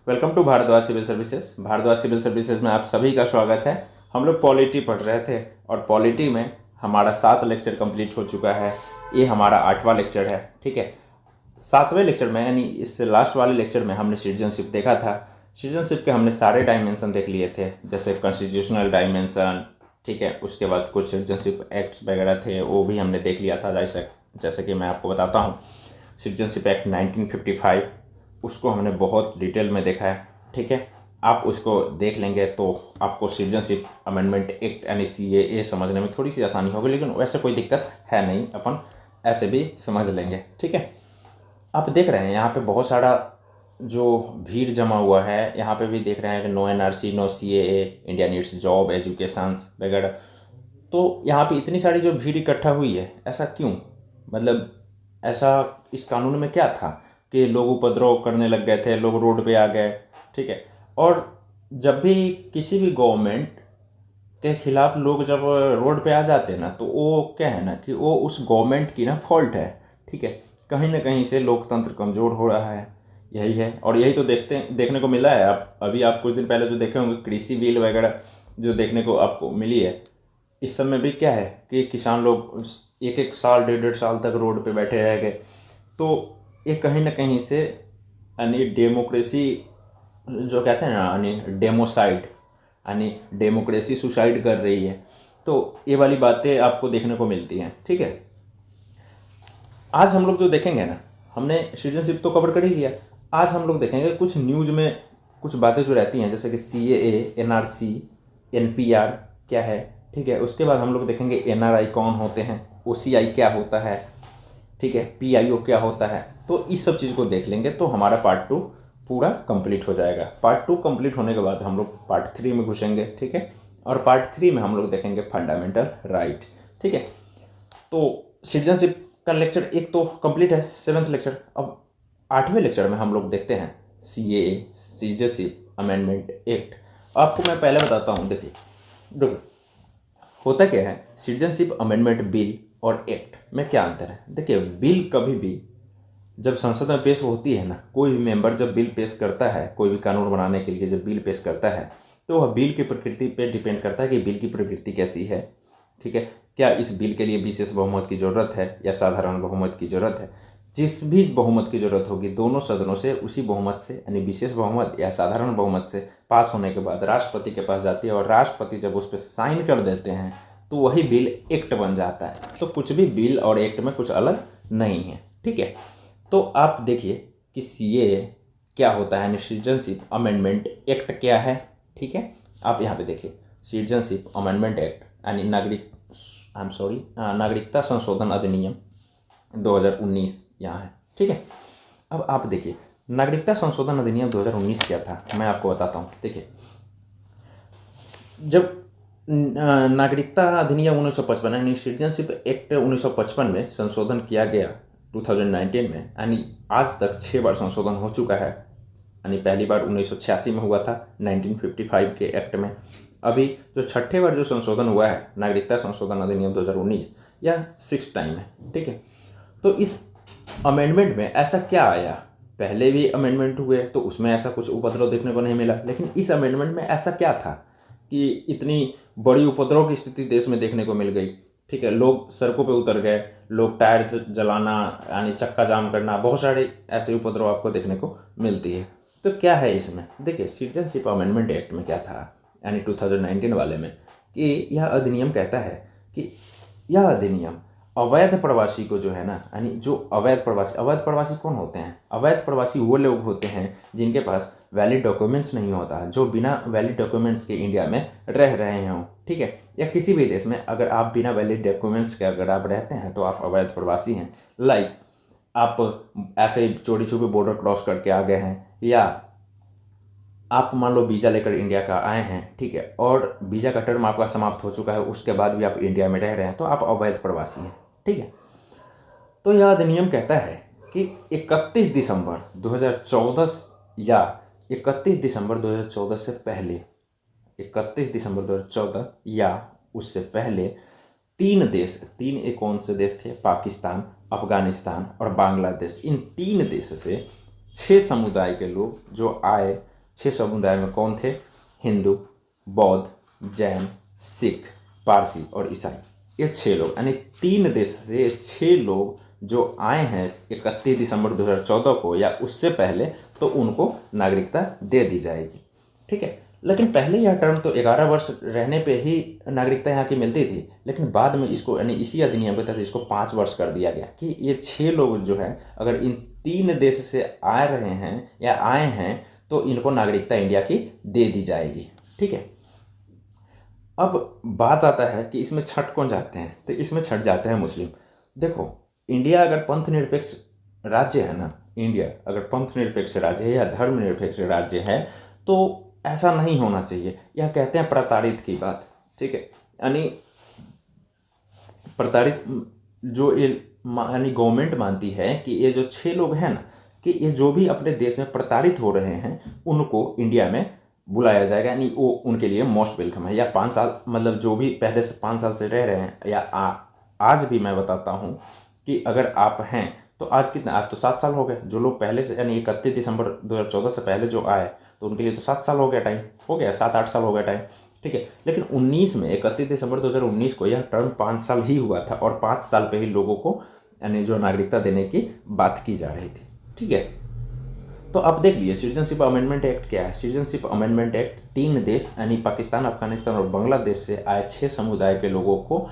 Welcome to Bhardwaj civil services. Bhardwaj civil services में आप सभी का स्वागत है। हम लोग पॉलिटी पढ़ रहे थे और पॉलिटी में हमारा 7 लेक्चर कंप्लीट हो चुका है। ये हमारा 8वां लेक्चर है। ठीक है, 7वें लेक्चर में यानी इससे लास्ट वाले लेक्चर में हमने सिटीजनशिप देखा था। सिटीजनशिप के हमने सारे डायमेंशन देख लिए थे, जैसे कॉन्स्टिट्यूशनल डायमेंशन। ठीक है, उसके बाद कुछ सिटीजनशिप एक्ट्स वगैरह थे, वो भी हमने देख लिया था। जैसे कि मैं आपको बताता हूँ, सिटीजनशिप एक्ट 1955 उसको हमने बहुत डिटेल में देखा है। ठीक है, आप उसको देख लेंगे तो आपको सिटीजनशिप अमेंडमेंट एक्ट यानी CAA समझने में थोड़ी सी आसानी होगी, लेकिन वैसे कोई दिक्कत है नहीं, अपन ऐसे भी समझ लेंगे। ठीक है, आप देख रहे हैं यहाँ पे बहुत सारा जो भीड़ जमा हुआ है। यहाँ पे भी देख रहे हैं कि no NRC, no CAA, India needs job, educations वगैरह। तो यहाँ पे इतनी सारी जो भीड़ इकट्ठा हुई है, ऐसा क्यों? मतलब ऐसा इस कानून में क्या था कि लोग उपद्रव करने लग गए थे, लोग रोड पे आ गए। ठीक है, और जब भी किसी भी गवर्नमेंट के खिलाफ लोग जब रोड पे आ जाते हैं ना, तो वो क्या है ना कि वो उस गवर्नमेंट की ना फॉल्ट है। ठीक है, कहीं ना कहीं से लोकतंत्र कमज़ोर हो रहा है, यही है। और यही तो देखने को मिला है। आप कुछ दिन पहले जो देखे होंगे कृषि बिल वगैरह जो देखने को आपको मिली है, इस समय भी क्या है कि किसान लोग एक एक साल, डेढ़ डेढ़ साल तक रोड पे बैठे रह गए। तो ये कहीं ना कहीं से यानी डेमोक्रेसी जो कहते हैं ना, यानी डेमोसाइड, यानी डेमोक्रेसी सुसाइड कर रही है। तो ये वाली बातें आपको देखने को मिलती हैं। ठीक है, आज हम लोग जो देखेंगे ना, हमने सिटीजनशिप तो कवर कर ही लिया। आज हम लोग देखेंगे कुछ न्यूज़ में कुछ बातें जो रहती हैं, जैसे कि CAA, NRC, NPR क्या है। ठीक है, उसके बाद हम लोग देखेंगे NRI कौन होते हैं, OCI क्या होता है, ठीक है, PIO क्या होता है। तो इस सब चीज़ को देख लेंगे तो हमारा पार्ट 2 पूरा कंप्लीट हो जाएगा। पार्ट 2 कंप्लीट होने के बाद हम लोग पार्ट 3 में घुसेंगे। ठीक है, और पार्ट 3 में हम लोग देखेंगे फंडामेंटल राइट। ठीक है, तो सिटीजनशिप का लेक्चर एक तो कंप्लीट है, 7th लेक्चर। अब 8वें लेक्चर में हम लोग देखते हैं CAA, सिटीजनशिप अमेंडमेंट एक्ट। आपको मैं पहले बताता हूँ। देखिए होता क्या है, सिटीजनशिप अमेंडमेंट बिल और एक्ट में क्या अंतर है। देखिए, बिल कभी भी जब संसद में पेश होती है ना, कोई भी मेंबर जब बिल पेश करता है, कोई भी कानून बनाने के लिए जब बिल पेश करता है, तो वह बिल की प्रकृति पे डिपेंड करता है कि बिल की प्रकृति कैसी है। ठीक है, क्या इस बिल के लिए विशेष बहुमत की ज़रूरत है या साधारण बहुमत की ज़रूरत है। जिस भी बहुमत की ज़रूरत होगी, दोनों सदनों से उसी बहुमत से यानी विशेष बहुमत या साधारण बहुमत से पास होने के बाद राष्ट्रपति के पास जाती है, और राष्ट्रपति जब उस पर साइन कर देते हैं तो वही बिल एक्ट बन जाता है। तो कुछ भी बिल और एक्ट में कुछ अलग नहीं है। ठीक है, तो आप देखिए कि CAA क्या होता है, यानी सिटीजनशिप अमेंडमेंट एक्ट क्या है। ठीक है, आप यहाँ पे देखिए सिटीजनशिप अमेंडमेंट एक्ट यानी नागरिकता संशोधन अधिनियम 2019 यहाँ है। ठीक है, अब आप देखिए नागरिकता संशोधन अधिनियम 2019 क्या था, मैं आपको बताता हूँ। देखिए, जब नागरिकता अधिनियम 1955 यानी सिटीजनशिप एक्ट 1955 में संशोधन किया गया 2019 में, यानी आज तक 6 बार संशोधन हो चुका है। यानी पहली बार 1986 में हुआ था 1955 के एक्ट में। अभी जो 6ठे बार जो संशोधन हुआ है नागरिकता संशोधन अधिनियम 2019, यह 6th टाइम है। ठीक है, तो इस अमेंडमेंट में ऐसा क्या आया? पहले भी अमेंडमेंट हुए तो उसमें ऐसा कुछ उपद्रव देखने को नहीं मिला, लेकिन इस अमेंडमेंट में ऐसा क्या था कि इतनी बड़ी उपद्रव की स्थिति देश में देखने को मिल गई। ठीक है, लोग सड़कों पे उतर गए, लोग टायर जलाना यानी चक्का जाम करना, बहुत सारे ऐसे उपद्रव आपको देखने को मिलती है। तो क्या है इसमें? देखिए, सिटीजनशिप अमेंडमेंट एक्ट में क्या था यानी 2019 वाले में, कि यह अधिनियम कहता है कि यह अधिनियम अवैध प्रवासी को जो है ना, यानी जो अवैध प्रवासी कौन होते हैं? अवैध प्रवासी वो लोग होते हैं जिनके पास वैलिड डॉक्यूमेंट्स नहीं होता, जो बिना वैलिड डॉक्यूमेंट्स के इंडिया में रह रहे हों। ठीक है, या किसी भी देश में अगर आप बिना वैलिड डॉक्यूमेंट्स के अगर आप रहते हैं तो आप अवैध प्रवासी हैं। लाइक आप ऐसे ही चोरी छुपे बॉर्डर क्रॉस करके आ गए हैं, या आप मान लो वीज़ा लेकर इंडिया का आए हैं। ठीक है, और वीज़ा का टर्म आपका समाप्त हो चुका है, उसके बाद भी आप इंडिया में रह रहे हैं, तो आप अवैध प्रवासी हैं। ठीक है, तो यह अधिनियम कहता है कि 31 दिसंबर 2014 या 31 दिसंबर 2014 से पहले, 31 दिसंबर 2014 या उससे पहले 3 कौन से देश थे? पाकिस्तान, अफगानिस्तान और बांग्लादेश। इन 3 देश से 6 समुदाय के लोग जो आए 6 समुदाय में कौन थे? हिंदू, बौद्ध, जैन, सिख, पारसी और ईसाई। ये 6 लोग, यानी 3 देश से 6 लोग जो आए हैं 31 दिसंबर 2014 को या उससे पहले, तो उनको नागरिकता दे दी जाएगी। ठीक है, लेकिन पहले यह टर्म तो 11 वर्ष रहने पे ही नागरिकता यहाँ की मिलती थी, लेकिन बाद में इसको, यानी इसी अधिनियम के तहत इसको 5 वर्ष कर दिया गया कि ये 6 लोग जो है अगर इन 3 देश से आ रहे हैं या आए हैं तो इनको नागरिकता इंडिया की दे दी जाएगी। ठीक है, अब बात आता है कि इसमें छठ कौन जाते हैं, तो इसमें छठ जाते हैं मुस्लिम। देखो, इंडिया अगर पंथ निरपेक्ष राज्य है ना, इंडिया अगर पंथ निरपेक्ष राज्य है या धर्मनिरपेक्ष राज्य है, तो ऐसा नहीं होना चाहिए। यह कहते हैं प्रताड़ित की बात। ठीक है, यानी प्रताड़ित जो ये यानी गवर्नमेंट मानती है कि ये जो 6 लोग हैं ना, कि ये जो भी अपने देश में प्रताड़ित हो रहे हैं उनको इंडिया में बुलाया जाएगा, यानी वो उनके लिए मोस्ट वेलकम है। या 5 साल, मतलब जो भी पहले से 5 साल से रह रहे हैं, या आज भी मैं बताता हूँ कि अगर आप हैं तो आज कितना, आज तो 7 साल हो गए। जो लोग पहले से, यानी 31 दिसंबर 2014 से पहले जो आए, तो उनके लिए तो 7 साल हो गया, टाइम हो गया, 7-8 साल हो गया टाइम। ठीक है, लेकिन 19 में 31 दिसंबर 2019 को यह टर्म 5 साल ही हुआ था और 5 साल पे ही लोगों को यानी जो नागरिकता देने की बात की जा रही थी। ठीक है, तो अब देख लिए सिटीजनशिप अमेंडमेंट एक्ट क्या है। सिटीजनशिप अमेंडमेंट एक्ट 3 देश यानी पाकिस्तान, अफगानिस्तान और बांग्लादेश से आए 6 समुदाय के लोगों को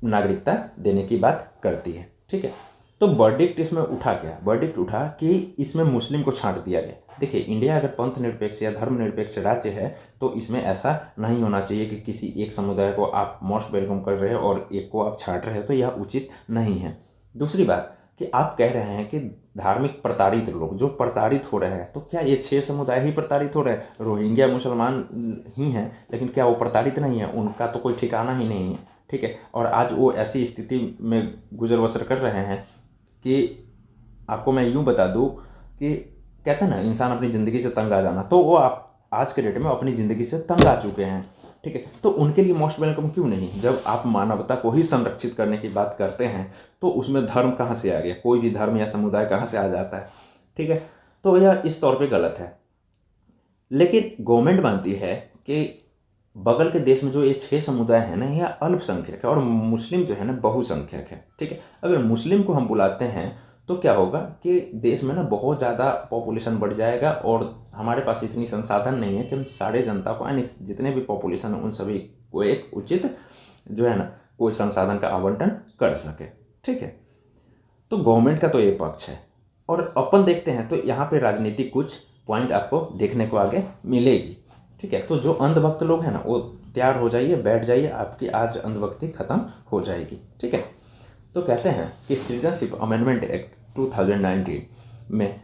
नागरिकता देने की बात करती है। ठीक है, तो वर्डिक्ट इसमें उठा गया, वर्डिक्ट उठा कि इसमें मुस्लिम को छांट दिया गया। देखिए, इंडिया अगर पंथ निरपेक्ष या धर्मनिरपेक्ष राज्य है तो इसमें ऐसा नहीं होना चाहिए कि किसी एक समुदाय को आप मोस्ट वेलकम कर रहे हो और एक को आप छांट रहे हो, तो यह उचित नहीं है। दूसरी बात कि आप कह रहे हैं कि धार्मिक प्रताड़ित लोग जो प्रताड़ित हो रहे हैं, तो क्या ये 6 समुदाय ही प्रताड़ित हो रहे हैं? रोहिंग्या मुसलमान ही हैं, लेकिन क्या वो प्रताड़ित नहीं है? उनका तो कोई ठिकाना ही नहीं है। ठीक है, और आज वो ऐसी स्थिति में गुजर बसर कर रहे हैं कि आपको मैं यूँ बता दूँ कि कहते हैं ना, इंसान अपनी ज़िंदगी से तंग आ जाना, तो वो आप आज के डेट में अपनी ज़िंदगी से तंग आ चुके हैं। ठीक है, तो उनके लिए मोस्ट वेलकम क्यों नहीं? जब आप मानवता को ही संरक्षित करने की बात करते हैं तो उसमें धर्म कहाँ से आ गया? कोई भी धर्म या समुदाय कहाँ से आ जाता है? ठीक है, तो यह इस तौर पे गलत है। लेकिन गवर्नमेंट मानती है कि बगल के देश में जो ये 6 समुदाय हैं ना, यह अल्पसंख्यक है और मुस्लिम जो है ना बहुसंख्यक है। ठीक है, अगर मुस्लिम को हम बुलाते हैं तो क्या होगा कि देश में ना बहुत ज़्यादा पॉपुलेशन बढ़ जाएगा और हमारे पास इतनी संसाधन नहीं है कि हम सारे जनता को, यानी जितने भी पॉपुलेशन है उन सभी को एक उचित जो है ना कोई संसाधन का आवंटन कर सके। ठीक है, तो गवर्नमेंट का तो ये पक्ष है। और अपन देखते हैं तो यहाँ पे राजनीतिक कुछ पॉइंट आपको देखने को आगे मिलेगी। ठीक है, तो जो अंधभक्त लोग हैं ना, वो तैयार हो जाइए, बैठ जाइए, आपकी आज अंधभक्ति खत्म हो जाएगी। ठीक है, तो कहते हैं कि सिटीजनशिप अमेंडमेंट एक्ट 2019 में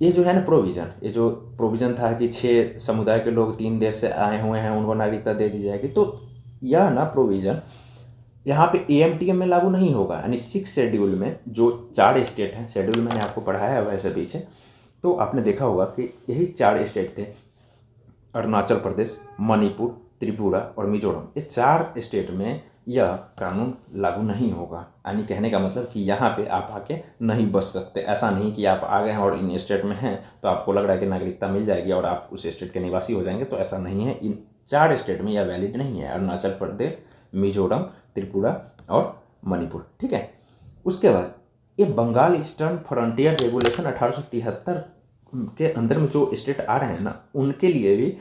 ये जो है ना प्रोविज़न, ये जो प्रोविज़न था कि 6 समुदाय के लोग 3 देश से आए हुए हैं उनको नागरिकता दे दी जाएगी, तो यह ना प्रोविज़न यहाँ पे AMTM में लागू नहीं होगा। यानी 6 शेड्यूल में जो 4 स्टेट हैं, शेड्यूल मैंने आपको पढ़ाया है वैसे पीछे, तो आपने देखा होगा कि यही 4 स्टेट थे, अरुणाचल प्रदेश, मणिपुर, त्रिपुरा और मिजोरम। ये 4 स्टेट में यह कानून लागू नहीं होगा। यानी कहने का मतलब कि यहाँ पे आप आके नहीं बस सकते। ऐसा नहीं कि आप आ गए हैं और इन स्टेट में हैं तो आपको लग रहा है कि नागरिकता मिल जाएगी और आप उस स्टेट के निवासी हो जाएंगे, तो ऐसा नहीं है। इन 4 स्टेट में यह वैलिड नहीं है, अरुणाचल प्रदेश, मिजोरम, त्रिपुरा और मणिपुर। ठीक है, उसके बाद ये बंगाल ईस्टर्न फ्रंटियर रेगुलेशन 1873 के अंदर में जो स्टेट आ रहे हैं ना, उनके लिए भी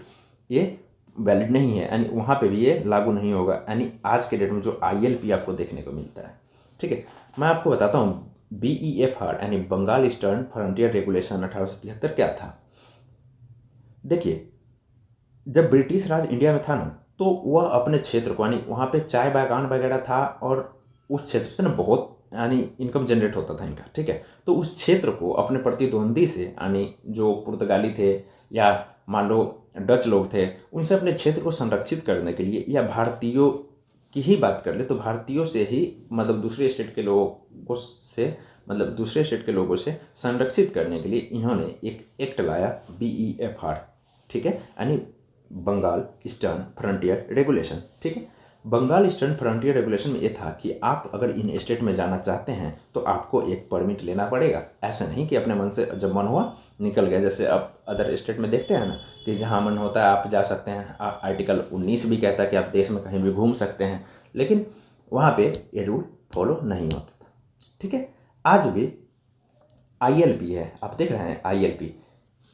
ये वैलिड नहीं है, यानी वहाँ पे भी ये लागू नहीं होगा। यानी आज के डेट में जो ILP आपको देखने को मिलता है। ठीक है, मैं आपको बताता हूँ BEFR यानी बंगाल ईस्टर्न फ्रंटियर रेगुलेशन 1873 क्या था। देखिए, जब ब्रिटिश राज इंडिया में था ना, तो वह अपने क्षेत्र को, यानी वहाँ पे चाय बागान वगैरह था और उस क्षेत्र से ना बहुत यानी इनकम जनरेट होता था इनका। ठीक है, तो उस क्षेत्र को अपने प्रतिद्वंदी से, यानी जो पुर्तगाली थे या मान लो डच लोग थे, उनसे अपने क्षेत्र को संरक्षित करने के लिए, या भारतीयों की ही बात कर ले तो भारतीयों से ही, मतलब दूसरे स्टेट के लोगों से, मतलब दूसरे स्टेट के लोगों से संरक्षित करने के लिए इन्होंने एक एक्ट लाया BEFR। ठीक है, यानी बंगाल ईस्टर्न फ्रंटियर रेगुलेशन। ठीक है, बंगाल ईस्टर्न फ्रंटियर रेगुलेशन में ये था कि आप अगर इन स्टेट में जाना चाहते हैं तो आपको एक परमिट लेना पड़ेगा। ऐसा नहीं कि अपने मन से जब मन हुआ निकल गया, जैसे अब अदर स्टेट में देखते हैं ना कि जहाँ मन होता है आप जा सकते हैं। आर्टिकल 19 भी कहता है कि आप देश में कहीं भी घूम सकते हैं, लेकिन वहाँ पे ये रूल फॉलो नहीं होता था। ठीक है, आज भी ILP है, आप देख रहे हैं ILP,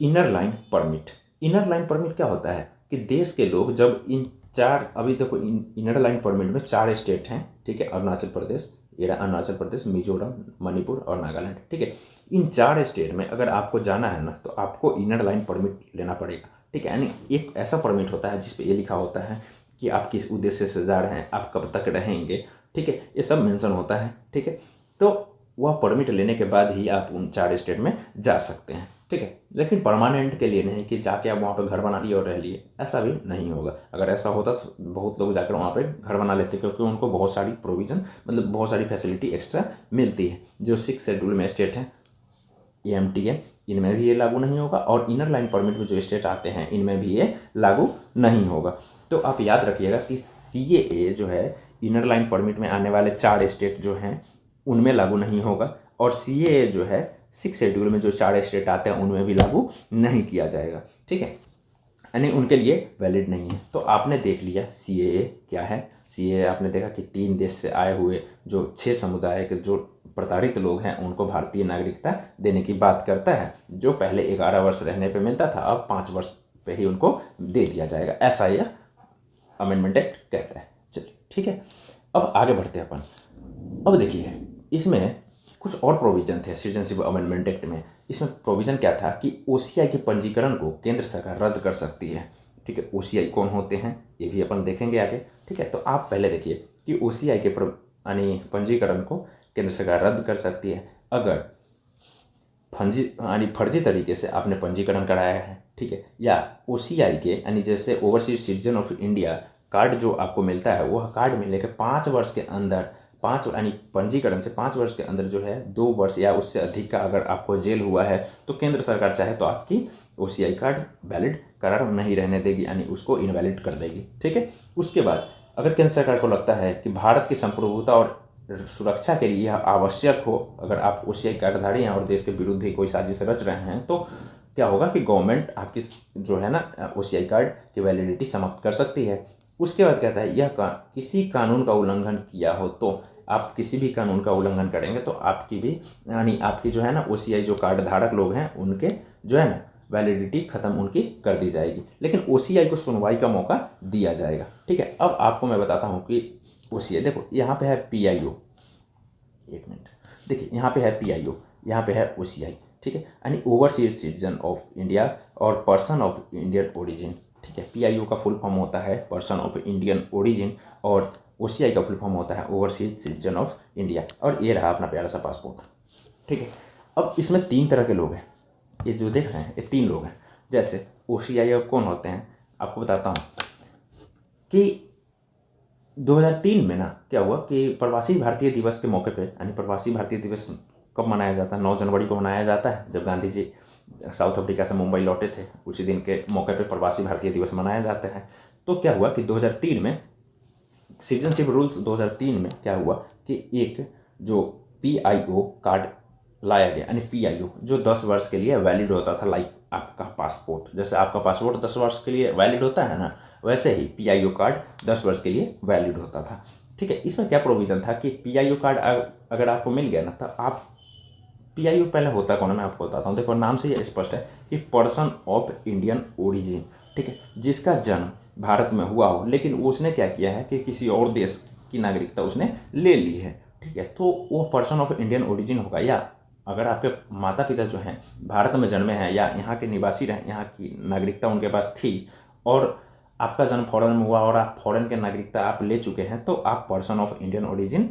inner line permit. Inner line permit क्या होता है कि देश के लोग जब इन चार, अभी देखो इनर लाइन परमिट में 4 स्टेट हैं, ठीक है, अरुणाचल प्रदेश, मिजोरम, मणिपुर और नागालैंड। ठीक है, इन 4 स्टेट में अगर आपको जाना है ना तो आपको इनर लाइन परमिट लेना पड़ेगा। ठीक है, यानी एक ऐसा परमिट होता है जिसपे ये लिखा होता है कि आप किस उद्देश्य से जा रहे हैं, आप कब तक रहेंगे। ठीक है, ये सब मेंशन होता है। ठीक है, तो वह परमिट लेने के बाद ही आप उन 4 स्टेट में जा सकते हैं। ठीक है, लेकिन परमानेंट के लिए नहीं कि जाके आप वहाँ पे घर बना लिए और रह लिए, ऐसा भी नहीं होगा। अगर ऐसा होता तो बहुत लोग जाकर वहाँ पे घर बना लेते, क्योंकि उनको बहुत सारी प्रोविज़न, मतलब बहुत सारी फैसिलिटी एक्स्ट्रा मिलती है। जो 6 शेड्यूल में स्टेट हैं, EMTM, इनमें भी ये लागू नहीं होगा, और इनर लाइन परमिट में जो स्टेट आते हैं इनमें भी ये लागू नहीं होगा। तो आप याद रखिएगा कि CAA जो है इनर लाइन परमिट में आने वाले 4 स्टेट जो हैं उनमें लागू नहीं होगा, और CAA जो है 6 शेड्यूल में जो 4 स्टेट आते हैं उनमें भी लागू नहीं किया जाएगा। ठीक है, यानी उनके लिए वैलिड नहीं है। तो आपने देख लिया CAA क्या है। CAA आपने देखा कि 3 देश से आए हुए जो 6 समुदाय के जो प्रताड़ित लोग हैं उनको भारतीय नागरिकता देने की बात करता है। जो पहले 11 वर्ष रहने पे मिलता था, अब 5 वर्ष पे ही उनको दे दिया जाएगा, ऐसा यह अमेंडमेंट एक्ट कहता है। चलिए ठीक है, अब आगे बढ़ते हैं अपन। अब देखिए इसमें कुछ और प्रोविज़न थे सिटीजनशिप अमेंडमेंट एक्ट में। इसमें प्रोविज़न क्या था कि OCI के पंजीकरण को केंद्र सरकार रद्द कर सकती है। ठीक है, OCI कौन होते हैं ये भी अपन देखेंगे आगे। ठीक है, तो आप पहले देखिए कि OCI के यानी पंजीकरण को केंद्र सरकार रद्द कर सकती है अगर फर्जी तरीके से आपने पंजीकरण कराया है। ठीक है, या OCI के यानी जैसे overseas citizen of India card जो आपको मिलता है, वह कार्ड मिलने के 5 वर्ष के अंदर, 5 यानी पंजीकरण से 5 वर्ष के अंदर जो है 2 वर्ष या उससे अधिक का अगर आपको जेल हुआ है तो केंद्र सरकार चाहे तो आपकी OCI कार्ड वैलिड करार नहीं रहने देगी, यानी उसको इनवैलिड कर देगी। ठीक है, उसके बाद अगर केंद्र सरकार को लगता है कि भारत की संप्रभुता और सुरक्षा के लिए यह आवश्यक हो, अगर आप OCI कार्डधारी हैं और देश के विरुद्ध ही कोई साजिश रच रहे हैं, तो क्या होगा कि गवर्नमेंट आपकी जो है ना OCI कार्ड की वैलिडिटी समाप्त कर सकती है। उसके बाद कहता है यह किसी कानून का उल्लंघन किया हो, तो आप किसी भी कानून का उल्लंघन करेंगे तो आपकी भी यानी आपकी जो है ना OCI जो कार्ड धारक लोग हैं उनके जो है ना वैलिडिटी ख़त्म उनकी कर दी जाएगी, लेकिन OCI को सुनवाई का मौका दिया जाएगा। ठीक है, अब आपको मैं बताता हूँ कि OCI देखो यहाँ पे है PIO, एक मिनट देखिए यहाँ पे है PIO, यहाँ पे है OCI। ठीक है, यानी ओवरसीज सिटीजन ऑफ इंडिया और पर्सन ऑफ इंडियन ओरिजिन। ठीक है, PIO का फुल फॉर्म होता है पर्सन ऑफ इंडियन ओरिजिन और OCI का फुल फॉर्म होता है ओवरसीज सिटीजन ऑफ इंडिया। और ये रहा अपना प्यारा सा पासपोर्ट। ठीक है, अब इसमें 3 तरह के लोग हैं, ये जो देख रहे हैं ये 3 लोग हैं। जैसे OCI कौन होते हैं आपको बताता हूँ कि 2003 में ना क्या हुआ कि प्रवासी भारतीय दिवस के मौके पे, यानी प्रवासी भारतीय दिवस कब मनाया जाता है, 9 जनवरी को मनाया जाता है, जब गांधी जी साउथ अफ्रीका से मुंबई लौटे थे, उसी दिन के मौके पे प्रवासी भारतीय दिवस मनाया जाता है। तो क्या हुआ कि 2003 में सिटीजनशिप रूल्स 2003 में क्या हुआ कि एक जो PIO कार्ड लाया गया, यानी PIO जो 10 वर्ष के लिए वैलिड होता था, लाइक आपका पासपोर्ट, जैसे आपका पासपोर्ट 10 वर्ष के लिए वैलिड होता है ना, वैसे ही PIO कार्ड 10 वर्ष के लिए वैलिड होता था। ठीक है, इसमें क्या प्रोविज़न था कि PIO कार्ड अगर आपको मिल गया ना तो आप PIO पहले होता कौन है मैं आपको बताता हूँ। देखो नाम से ये स्पष्ट है कि पर्सन ऑफ इंडियन ओरिजिन। ठीक है, जिसका जन्म भारत में हुआ हो लेकिन उसने क्या किया है कि किसी और देश की नागरिकता उसने ले ली है। ठीक है, तो वो पर्सन ऑफ इंडियन ओरिजिन होगा। या अगर आपके माता पिता जो हैं भारत में जन्मे हैं या यहाँ के निवासी रहे, यहाँ की नागरिकता उनके पास थी और आपका जन्म फॉरेन में हुआ और आप फॉरेन के नागरिकता आप ले चुके हैं, तो आप पर्सन ऑफ इंडियन ओरिजिन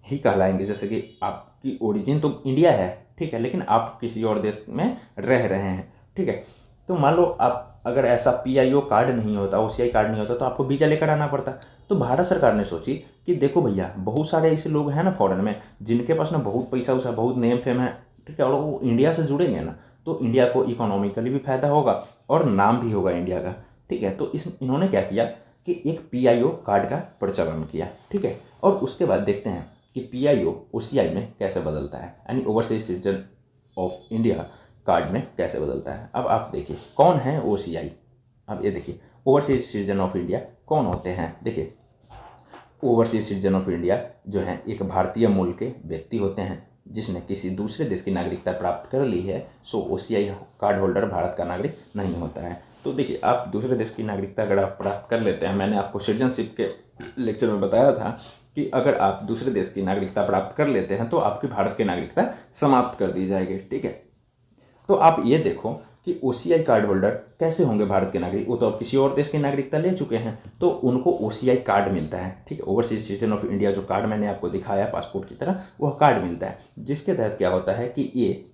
ही कहलाएंगे। जैसे कि आपकी ओरिजिन तो इंडिया है, ठीक है, लेकिन आप किसी और देश में रह रहे हैं। ठीक है, तो मान लो आप अगर ऐसा PIO कार्ड नहीं होता, OCI कार्ड नहीं होता, तो आपको वीज़ा लेकर आना पड़ता। तो भारत सरकार ने सोची कि देखो भैया बहुत सारे ऐसे लोग हैं ना फॉरेन में जिनके पास ना बहुत पैसा उसा, बहुत नेम फेम है, ठीक है, और वो इंडिया से जुड़ेंगे ना तो इंडिया को इकोनॉमिकली भी फायदा होगा और नाम भी होगा इंडिया का। ठीक है, तो इन्होंने क्या किया कि एक PIO कार्ड का प्रचलन किया, ठीक है। और उसके बाद देखते हैं कि PIO OCI में कैसे बदलता है, यानी overseas citizen of India card में कैसे बदलता है। अब आप देखिए कौन है OCI। अब ये देखिए ओवरसीज सिटीजन ऑफ इंडिया कौन होते हैं। देखिए ओवरसीज सिटीजन ऑफ इंडिया जो है एक भारतीय मूल के व्यक्ति होते हैं जिसने किसी दूसरे देश की नागरिकता प्राप्त कर ली है, सो OCI कार्ड होल्डर भारत का नागरिक नहीं होता है। तो देखिए आप दूसरे देश की नागरिकता अगर आप प्राप्त कर लेते हैं, मैंने आपको सिटीजनशिप के लेक्चर में बताया था कि अगर आप दूसरे देश की नागरिकता प्राप्त कर लेते हैं तो आपकी भारत की नागरिकता समाप्त कर दी जाएगी, ठीक है। तो आप ये देखो कि OCI कार्ड होल्डर कैसे होंगे भारत के नागरिक, वो तो अब किसी और देश की नागरिकता ले चुके हैं, तो उनको OCI कार्ड मिलता है, ठीक है। ओवरसीज सिटीजन ऑफ इंडिया जो कार्ड मैंने आपको दिखाया पासपोर्ट की तरह, वह कार्ड मिलता है, जिसके तहत क्या होता है कि ये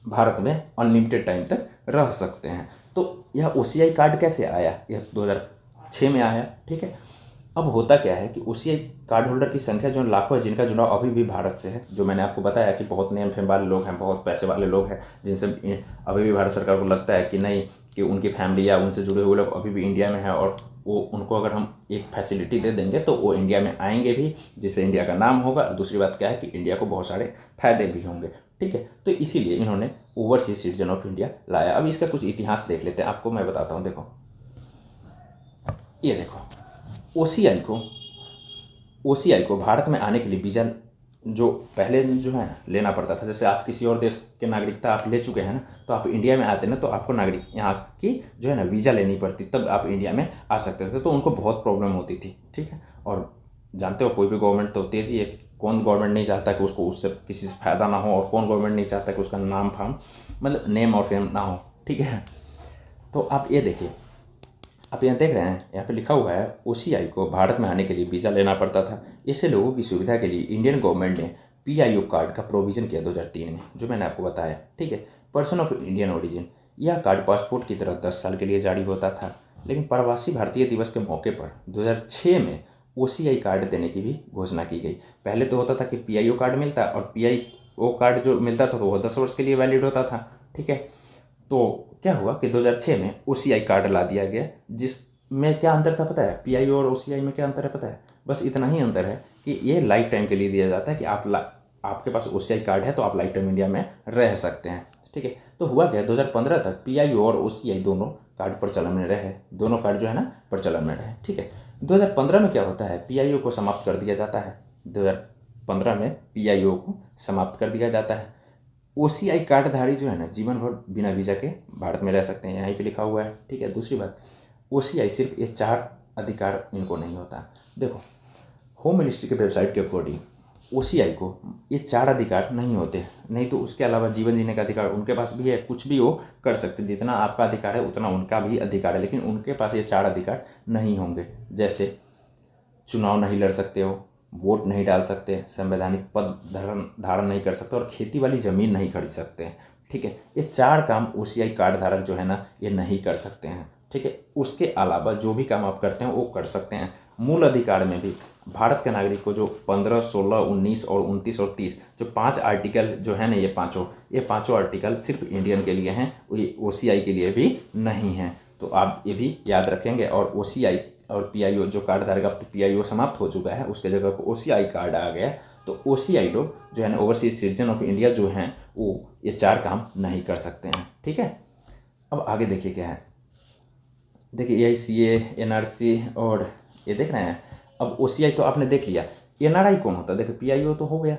भारत में अनलिमिटेड टाइम तक रह सकते हैं। तो यह OCI कार्ड कैसे आया, यह 2006 में आया, ठीक है। अब होता क्या है कि OCI कार्ड होल्डर की संख्या जो लाखों है जिनका जुड़ाव अभी भी भारत से है, जो मैंने आपको बताया कि बहुत नेम फेम वाले लोग हैं, बहुत पैसे वाले लोग हैं, जिनसे अभी भी भारत सरकार को लगता है कि नहीं, कि उनकी फैमिली या उनसे जुड़े हुए लोग अभी भी इंडिया में है, और वो उनको अगर हम एक फैसिलिटी दे देंगे तो वो इंडिया में आएंगे भी, जिससे इंडिया का नाम होगा। दूसरी बात क्या है कि इंडिया को बहुत सारे फायदे भी होंगे, ठीक है। तो इसीलिए इन्होंने ओवरसीज सिटीजन ऑफ इंडिया लाया। अब इसका कुछ इतिहास देख लेते हैं, आपको मैं बताता हूँ। देखो ये देखो OCI को भारत में आने के लिए वीज़ा जो पहले जो है ना लेना पड़ता था। जैसे आप किसी और देश के नागरिकता आप ले चुके हैं ना, तो आप इंडिया में आते ना, तो आपको नागरिक यहाँ की जो है ना वीज़ा लेनी पड़ती, तब आप इंडिया में आ सकते थे। तो उनको बहुत प्रॉब्लम होती थी, ठीक है। और जानते हो कोई भी गवर्नमेंट तो तेज़ी है, कौन गवर्नमेंट नहीं चाहता कि उसको उससे किसी से फ़ायदा ना हो, और कौन गवर्नमेंट नहीं चाहता कि उसका नाम फाम मतलब नेम और फेम ना हो, ठीक है। तो आप ये देखिए, आप यहाँ देख रहे हैं, यहाँ पे लिखा हुआ है OCI को भारत में आने के लिए वीज़ा लेना पड़ता था। इससे लोगों की सुविधा के लिए इंडियन गवर्नमेंट ने PIO कार्ड का प्रोविज़न किया 2003 में, जो मैंने आपको बताया, ठीक है। पर्सन ऑफ इंडियन ओरिजिन, यह कार्ड पासपोर्ट की तरह 10 साल के लिए जारी होता था, लेकिन प्रवासी भारतीय दिवस के मौके पर 2006 में OCI कार्ड देने की भी घोषणा की गई। पहले तो होता था कि PIO कार्ड मिलता, और PIO कार्ड जो मिलता था तो वह 10 वर्ष के लिए वैलिड होता था, ठीक है। तो क्या हुआ कि 2006 में OCI कार्ड ला दिया गया, जिसमें क्या अंतर था पता है, PIO और OCI में क्या अंतर है पता है, बस इतना ही अंतर है कि ये लाइफ टाइम के लिए दिया जाता है कि आपके पास OCI कार्ड है तो आप लाइफ टाइम इंडिया में रह सकते हैं, ठीक है। तो हुआ क्या, 2015 तक PIO और OCI दोनों कार्ड प्रचलन में रहे, दोनों कार्ड जो है ना प्रचलन में रहे, ठीक है। 2015 में क्या होता है, PIO को समाप्त कर दिया जाता है। 2015 में PIO को समाप्त कर दिया जाता है। OCI कार्डधारी जो है ना जीवन भर बिना वीज़ा के भारत में रह सकते हैं, यहाँ पे लिखा हुआ है, ठीक है। दूसरी बात, OCI सिर्फ ये 4 अधिकार इनको नहीं होता। देखो होम मिनिस्ट्री के वेबसाइट के अकॉर्डिंग OCI को ये 4 अधिकार नहीं होते, नहीं तो उसके अलावा जीवन जीने का अधिकार उनके पास भी है, कुछ भी वो कर सकते, जितना आपका अधिकार है उतना उनका भी अधिकार है, लेकिन उनके पास ये 4 अधिकार नहीं होंगे। जैसे चुनाव नहीं लड़ सकते हो, वोट नहीं डाल सकते, संवैधानिक पद धारण नहीं कर सकते, और खेती वाली ज़मीन नहीं खरीद सकते हैं, ठीक है। ये 4 काम OCI कार्ड धारक जो है ना ये नहीं कर सकते हैं, ठीक है। उसके अलावा जो भी काम आप करते हैं वो कर सकते हैं। मूल अधिकार में भी भारत के नागरिक को जो 15, 16, 19 और 29 और 30 जो 5 आर्टिकल जो है ना, ये पाँचों आर्टिकल सिर्फ इंडियन के लिए हैं, ये OCI के लिए भी नहीं हैं। तो आप ये भी याद रखेंगे। और OCI और PIO जो कार्ड धारक, अब तो PIO समाप्त हो चुका है, उसके जगह को OCI कार्ड आ गया, तो OCI लोग जो है ना ओवरसीज सिटीजन ऑफ इंडिया जो हैं वो ये 4 काम नहीं कर सकते हैं, ठीक है। अब आगे देखिए क्या है, देखिए यही CA NRC और ये देख रहे हैं। अब OCI तो आपने देख लिया, NRI कौन होता है, देखिए PIO तो हो गया,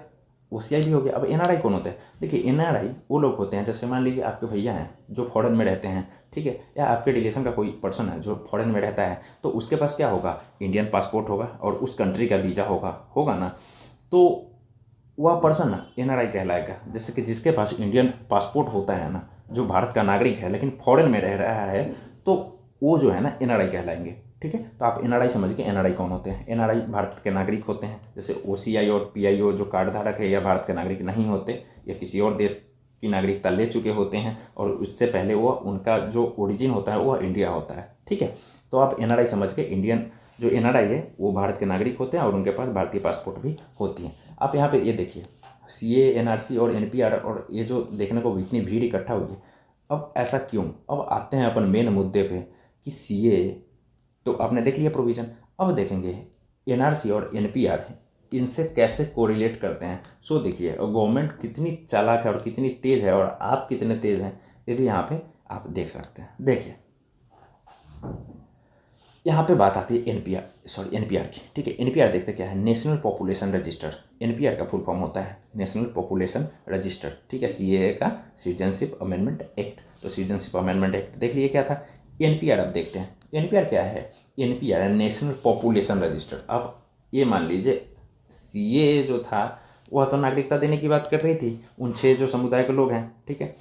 OCI भी हो गया, अब NRI कौन होता है। देखिए NRI वो लोग होते हैं, जैसे मान लीजिए आपके भैया हैं जो फॉरेन में रहते हैं, ठीक है, या आपके रिलेशन का कोई पर्सन है जो फॉरेन में रहता है, तो उसके पास क्या होगा, इंडियन पासपोर्ट होगा और उस कंट्री का वीज़ा होगा ना, तो वह पर्सन ना NRI कहलाएगा। जैसे कि जिसके पास इंडियन पासपोर्ट होता है ना, जो भारत का नागरिक है लेकिन फॉरेन में रह रहा है, तो वो जो है ना NRI कहलाएंगे, ठीक है। तो आप NRI समझ के, NRI कौन होते हैं, NRI भारत के नागरिक होते हैं। जैसे OCI और PIO जो कार्ड धारक है, या भारत के नागरिक नहीं होते, या किसी और देश की नागरिकता ले चुके होते हैं, और उससे पहले वो उनका जो ओरिजिन होता है वो इंडिया होता है, ठीक है। तो आप NRI समझ के, इंडियन जो NRI है वो भारत के नागरिक होते हैं और उनके पास भारतीय पासपोर्ट भी होती है। आप यहाँ पे ये देखिए CA NRC और NPR, और ये जो देखने को इतनी भीड़ इकट्ठा हुई है, अब ऐसा क्यों। अब आते हैं अपन मेन मुद्दे पे कि CA तो तो आपने देख लिया प्रोविज़न। अब देखेंगे एनआरसी और एनपीआर इनसे कैसे कोरिलेट करते हैं। सो देखिए गवर्नमेंट कितनी चालाक है और कितनी तेज़ है और आप कितने तेज़ हैं ये भी यहाँ पे आप देख सकते हैं। देखिए यहाँ पे बात आती है एनपीआर की, ठीक है। एनपीआर देखते क्या है, नेशनल पॉपुलेशन रजिस्टर। एनपीआर का फुल फॉर्म होता है नेशनल पॉपुलेशन रजिस्टर, ठीक है। सीएए का सिटीजनशिप अमेंडमेंट एक्ट। तो सिटीजनशिप अमेंडमेंट एक्ट देख लिए क्या था। एनपीआर अब देखते हैं एनपीआर क्या है। एनपीआर है नेशनल पॉपुलेशन रजिस्टर। अब ये मान लीजिए सीएए जो था वह तो नागरिकता देने की बात कर रही थी उन 6 जो समुदाय के लोग हैं, ठीक है।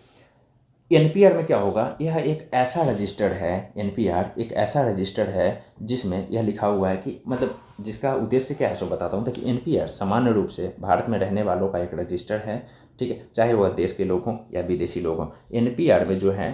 एनपीआर में क्या होगा, यह एक ऐसा रजिस्टर्ड है, एनपीआर एक ऐसा रजिस्टर्ड है जिसमें यह लिखा हुआ है कि मतलब जिसका उद्देश्य क्या है सो बताता हूँ। देखिए एनपीआर सामान्य रूप से भारत में रहने वालों का एक रजिस्टर है, ठीक है, चाहे वह देश के लोग हों या विदेशी लोग हों। एनपीआर में जो है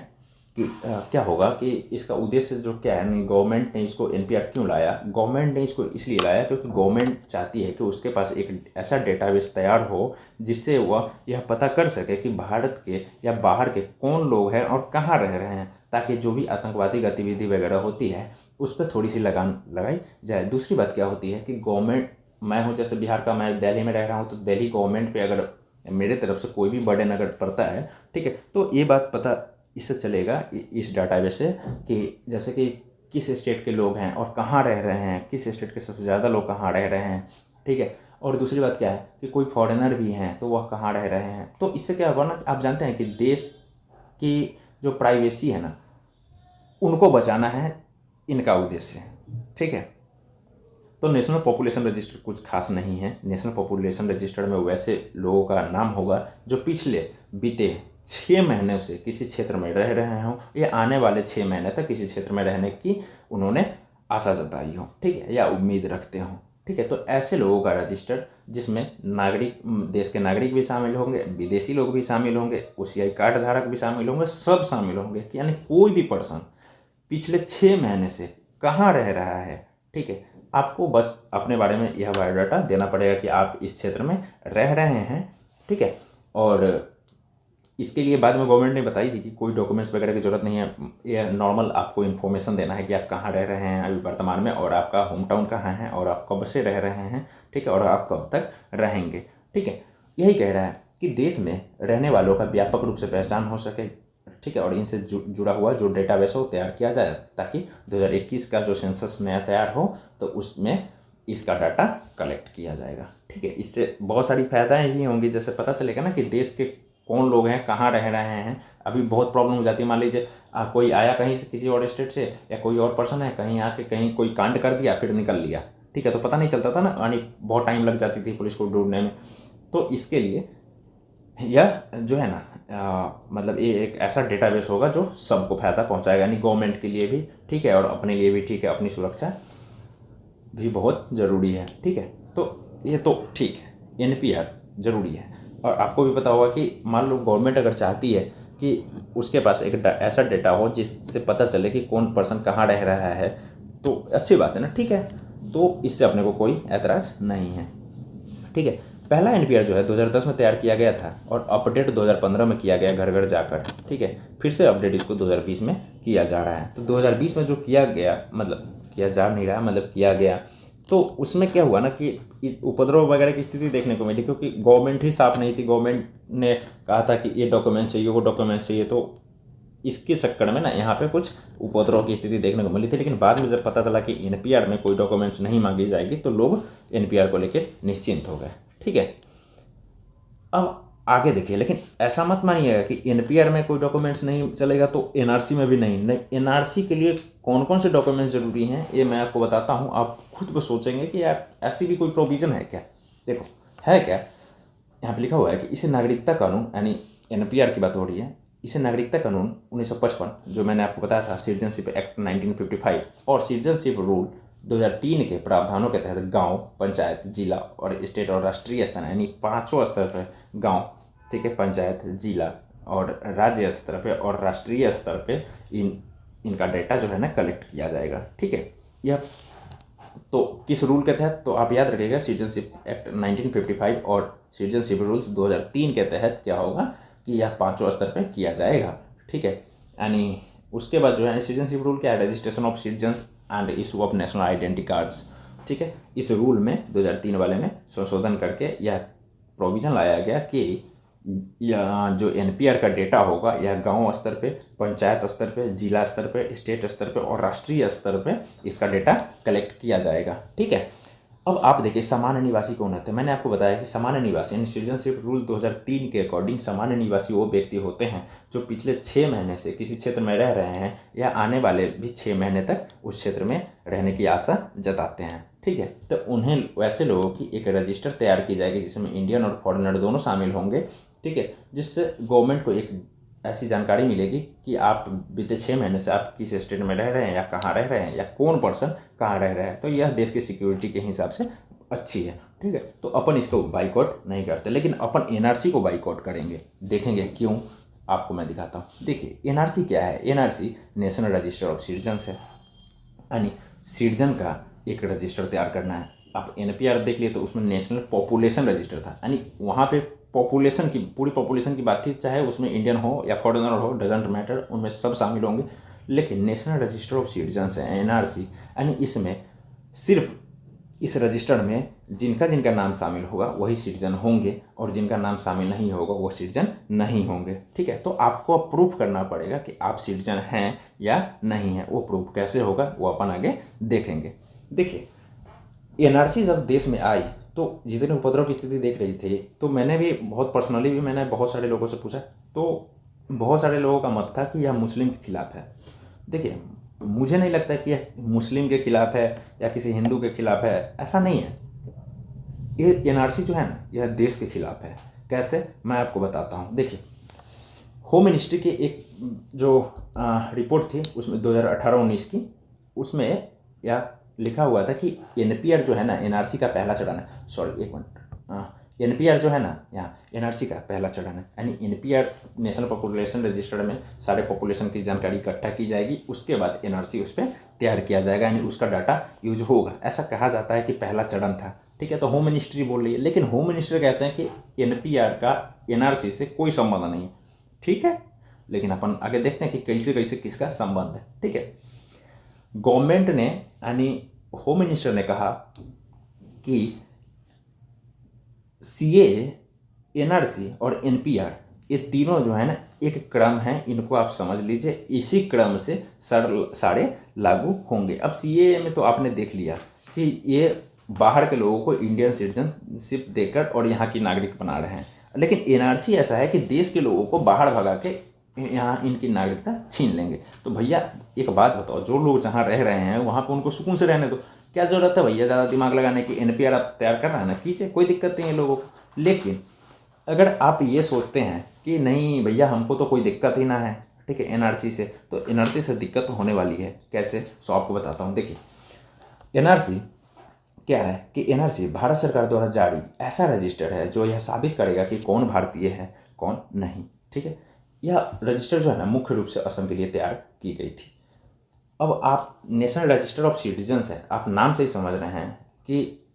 कि क्या होगा कि इसका उद्देश्य जो क्या है, गवर्नमेंट ने इसको एनपीआर क्यों लाया। गवर्नमेंट ने इसको इसलिए लाया क्योंकि गवर्नमेंट चाहती है कि उसके पास एक ऐसा डेटाबेस तैयार हो जिससे वह यह पता कर सके कि भारत के या बाहर के कौन लोग हैं और कहाँ रह रहे हैं, ताकि जो भी आतंकवादी गतिविधि वगैरह होती है उस पर थोड़ी सी लगाम लगाई जाए। दूसरी बात क्या होती है कि गवर्नमेंट, मैं हूँ जैसे बिहार का, मैं दिल्ली में रह रहा हूँ, तो दिल्ली गवर्नमेंट पे अगर मेरे तरफ से कोई भी बर्डन अगर पड़ता है, ठीक है, तो ये बात पता इससे चलेगा इस डाटाबेस से कि जैसे कि किस स्टेट के लोग हैं और कहाँ रह रहे हैं, किस स्टेट के सबसे ज़्यादा लोग कहाँ रह रहे हैं, ठीक है। और दूसरी बात क्या है कि कोई फॉरेनर भी हैं तो वह कहाँ रह रहे हैं। तो इससे क्या होगा ना, आप जानते हैं कि देश की जो प्राइवेसी है ना उनको बचाना है इनका उद्देश्य, ठीक है। तो नेशनल पॉपुलेशन रजिस्टर कुछ खास नहीं है। नेशनल पॉपुलेशन रजिस्टर में वैसे लोगों का नाम होगा जो पिछले बीते 6 महीने से किसी क्षेत्र में रह रहे हों या आने वाले 6 महीने तक किसी क्षेत्र में रहने की उन्होंने आशा जताई हो, ठीक है, या उम्मीद रखते हों, ठीक है। तो ऐसे लोगों का रजिस्टर जिसमें नागरिक, देश के नागरिक भी शामिल होंगे, विदेशी लोग भी शामिल होंगे, ओसीआई कार्ड धारक भी शामिल होंगे, सब शामिल होंगे। यानी कोई भी पर्सन पिछले 6 महीने से कहाँ रह रहा है, ठीक है। आपको बस अपने बारे में यह बायोडाटा देना पड़ेगा कि आप इस क्षेत्र में रह रहे हैं, ठीक है। और इसके लिए बाद में गवर्नमेंट ने बताई थी कि कोई डॉक्यूमेंट्स वगैरह की ज़रूरत नहीं है। यह नॉर्मल आपको इन्फॉर्मेशन देना है कि आप कहाँ रह रहे हैं अभी वर्तमान में, और आपका होम टाउन कहाँ है, और आप कब से रह रहे हैं, ठीक है, और आप कब तक रहेंगे, ठीक है। यही कह रहा है कि देश में रहने वालों का व्यापक रूप से पहचान हो सके, ठीक है, और इनसे जुड़ा हुआ जो डेटाबेस हो तैयार किया जाए ताकि 2021 का जो सेंसस नया तैयार हो तो उसमें इसका डाटा कलेक्ट किया जाएगा, ठीक है। इससे बहुत सारी फायदाएं भी होंगी, जैसे पता चलेगा ना कि देश के कौन लोग हैं, कहाँ रह रहे हैं। अभी बहुत प्रॉब्लम हो जाती है, मान लीजिए कोई आया कहीं से, किसी और स्टेट से, या कोई और पर्सन है कहीं आके कहीं कोई कांड कर दिया फिर निकल लिया, ठीक है, तो पता नहीं चलता था ना, यानी बहुत टाइम लग जाती थी पुलिस को ढूंढने में। तो इसके लिए यह जो है ना मतलब ये एक ऐसा डेटाबेस होगा जो सबको फ़ायदा पहुंचाएगा, यानी गवर्नमेंट के लिए भी ठीक है और अपने लिए भी ठीक है, अपनी सुरक्षा भी बहुत ज़रूरी है, ठीक है। तो ये तो ठीक है, एनपीआर ज़रूरी है। और आपको भी पता होगा कि मान लो गवर्नमेंट अगर चाहती है कि उसके पास एक ऐसा डेटा हो जिससे पता चले कि कौन पर्सन कहाँ रह रहा है, तो अच्छी बात है ना, ठीक है। तो इससे अपने को कोई ऐतराज़ नहीं है, ठीक है। पहला एनपीआर जो है 2010 में तैयार किया गया था और अपडेट 2015 में किया गया घर घर जाकर, ठीक है। फिर से अपडेट इसको 2020 में किया जा रहा है। तो 2020 में जो किया गया, मतलब किया जा नहीं रहा, मतलब किया गया, तो उसमें क्या हुआ ना कि उपद्रव वगैरह की स्थिति देखने को मिली, क्योंकि गवर्नमेंट ही साफ नहीं थी। गवर्नमेंट ने कहा था कि ये डॉक्यूमेंट चाहिए, वो डॉक्यूमेंट चाहिए, तो इसके चक्कर में ना यहाँ पे कुछ उपद्रव की स्थिति देखने को मिली थी। लेकिन बाद में जब पता चला कि एनपीआर में कोई डॉक्यूमेंट्स नहीं मांगी जाएगी तो लोग एनपीआर को लेकर निश्चिंत हो गए, ठीक है। अब आगे देखिए, लेकिन ऐसा मत मानिएगा कि एनपीआर में कोई डॉक्यूमेंट्स नहीं चलेगा तो एनआरसी में भी नहीं। एनआरसी के लिए कौन कौन से डॉक्यूमेंट्स ज़रूरी हैं ये मैं आपको बताता हूँ। आप खुद को सोचेंगे कि यार ऐसी भी कोई प्रोविज़न है क्या। देखो है क्या, यहाँ पे लिखा हुआ है कि इसे नागरिकता कानून, यानी एनपीआर की बात हो रही है, इसे नागरिकता कानून 1955 जो मैंने आपको बताया था, सिटीजनशिप एक्ट 1955 और सिटीजनशिप रूल 2003 के प्रावधानों के तहत गांव, पंचायत, जिला और स्टेट और राष्ट्रीय स्तर, यानी 5 स्तर पर गांव, ठीक है, पंचायत, जिला और राज्य स्तर पे और राष्ट्रीय स्तर पे इनका डेटा जो है ना कलेक्ट किया जाएगा, ठीक है। यह तो किस रूल के तहत, तो आप याद रखिएगा सिटीजनशिप एक्ट 1955 और सिटीजनशिप रूल्स 2003 के तहत क्या होगा कि यह 5 स्तर पे किया जाएगा, ठीक है। यानी उसके बाद जो है सिटीजनशिप रूल क्या है, registration of citizens and issue of national identity cards. ठीक है, इस रूल में 2003 वाले में संशोधन करके यह प्रोविज़न लाया गया कि या जो एनपीआर का डेटा होगा यह गांव स्तर पे, पंचायत स्तर पे, जिला स्तर पे, स्टेट स्तर पे और राष्ट्रीय स्तर पे इसका डेटा कलेक्ट किया जाएगा। ठीक है, अब आप देखिए सामान्य निवासी कौन होते हैं। मैंने आपको बताया कि सामान्य निवासी यानी सिटीजनशिप रूल 2003 के अकॉर्डिंग सामान्य निवासी वो व्यक्ति होते हैं जो पिछले 6 महीने से किसी क्षेत्र में रह रहे हैं या आने वाले भी 6 महीने तक उस क्षेत्र में रहने की आशा जताते हैं। ठीक है, तो उन्हें वैसे लोगों की एक रजिस्टर तैयार की जाएगी जिसमें इंडियन और फॉरेनर दोनों शामिल होंगे। ठीक है, जिससे गवर्नमेंट को एक ऐसी जानकारी मिलेगी कि आप बीते 6 महीने से आप किस स्टेट में रह रहे हैं या कहाँ रह रहे हैं या कौन पर्सन कहाँ रह रहा है। तो यह देश की सिक्योरिटी के हिसाब से अच्छी है। ठीक है, तो अपन इसको बाइकआउट नहीं करते, लेकिन अपन एनआरसी को बाइकआउट करेंगे। देखेंगे क्यों, आपको मैं दिखाता हूँ। देखिए एनआरसी क्या है। NRC national register of citizens है, यानी सिटीजन का एक रजिस्टर तैयार करना है। आप एनपीआर देख लिए तो उसमें नेशनल पॉपुलेशन रजिस्टर था, यानी वहाँ पे पॉपुलेशन की पूरी पॉपुलेशन की बात थी, चाहे उसमें इंडियन हो या फॉरेनर हो, डजेंट मैटर, उनमें सब शामिल होंगे। लेकिन नेशनल रजिस्टर ऑफ सिटीजन्स है एनआरसी, यानी इसमें सिर्फ इस रजिस्टर में जिनका जिनका नाम शामिल होगा वही सिटीजन होंगे और जिनका नाम शामिल नहीं होगा वो सिटीजन नहीं होंगे। ठीक है, तो आपको प्रूफ करना पड़ेगा कि आप सिटीजन हैं या नहीं हैं। वो प्रूफ कैसे होगा वो अपन आगे देखेंगे। देखिए एनआरसी जब देश में आई तो जितने उपद्रव की स्थिति देख रही थी, तो मैंने भी बहुत पर्सनली भी मैंने बहुत सारे लोगों से पूछा, तो बहुत सारे लोगों का मत था कि यह मुस्लिम के खिलाफ है। देखिए मुझे नहीं लगता कि यह मुस्लिम के खिलाफ है या किसी हिंदू के खिलाफ है, ऐसा नहीं है। ये एनआरसी जो है ना यह देश के खिलाफ है। कैसे, मैं आपको बताता हूँ। देखिए होम मिनिस्ट्री की एक जो रिपोर्ट थी उसमें 2018-19 की, उसमें यह लिखा हुआ था कि एनपीआर जो है ना एनआरसी का पहला चरण है। सॉरी एक मिनट, एनपीआर जो है ना यहाँ एनआरसी का पहला चरण है, यानी एनपीआर नेशनल पॉपुलेशन रजिस्टर में सारे पॉपुलेशन की जानकारी इकट्ठा की जाएगी, उसके बाद एनआरसी उस पर तैयार किया जाएगा, यानी उसका डाटा यूज होगा। ऐसा कहा जाता है कि पहला चरण था। ठीक है, तो होम मिनिस्ट्री बोल रही है, लेकिन होम मिनिस्टर कहते हैं कि एनपीआर का एनआरसी से कोई संबंध नहीं है। ठीक है, लेकिन अपन आगे देखते हैं कि कैसे कैसे किसका संबंध है। ठीक है, गवर्नमेंट ने यानी होम मिनिस्टर ने कहा कि सीए, एनआरसी और एनपीआर ये तीनों जो है ना एक क्रम है, इनको आप समझ लीजिए, इसी क्रम से सारे लागू होंगे। अब सीए में तो आपने देख लिया कि ये बाहर के लोगों को इंडियन सिटीजनशिप देकर और यहाँ की नागरिक बना रहे हैं, लेकिन एनआरसी ऐसा है कि देश के लोगों को बाहर भगा के यहाँ इनकी नागरिकता छीन लेंगे। तो भैया एक बात बताओ, जो लोग जहाँ रह रहे हैं वहाँ पे उनको सुकून से रहने दो। क्या जरूरत है भैया ज़्यादा दिमाग लगाने की। एनपीआर आप तैयार कर रहे हैं ना, कीजिए, कोई दिक्कत नहीं है लोगों को। लेकिन अगर आप ये सोचते हैं कि नहीं भैया हमको तो कोई दिक्कत ही ना है, ठीक है, एनआरसी से, तो एनआरसी से दिक्कत होने वाली है। कैसे, सो आपको बताता हूँ। देखिए एनआरसी क्या है कि एनआरसी भारत सरकार द्वारा जारी ऐसा रजिस्टर है जो यह साबित करेगा कि कौन भारतीय है कौन नहीं। ठीक है, यह रजिस्टर जो है ना मुख्य रूप से असम के लिए तैयार की गई थी। अब आप नेशनल रजिस्टर ऑफ सिटीजन्स है, आप नाम से ही समझ रहे हैं कि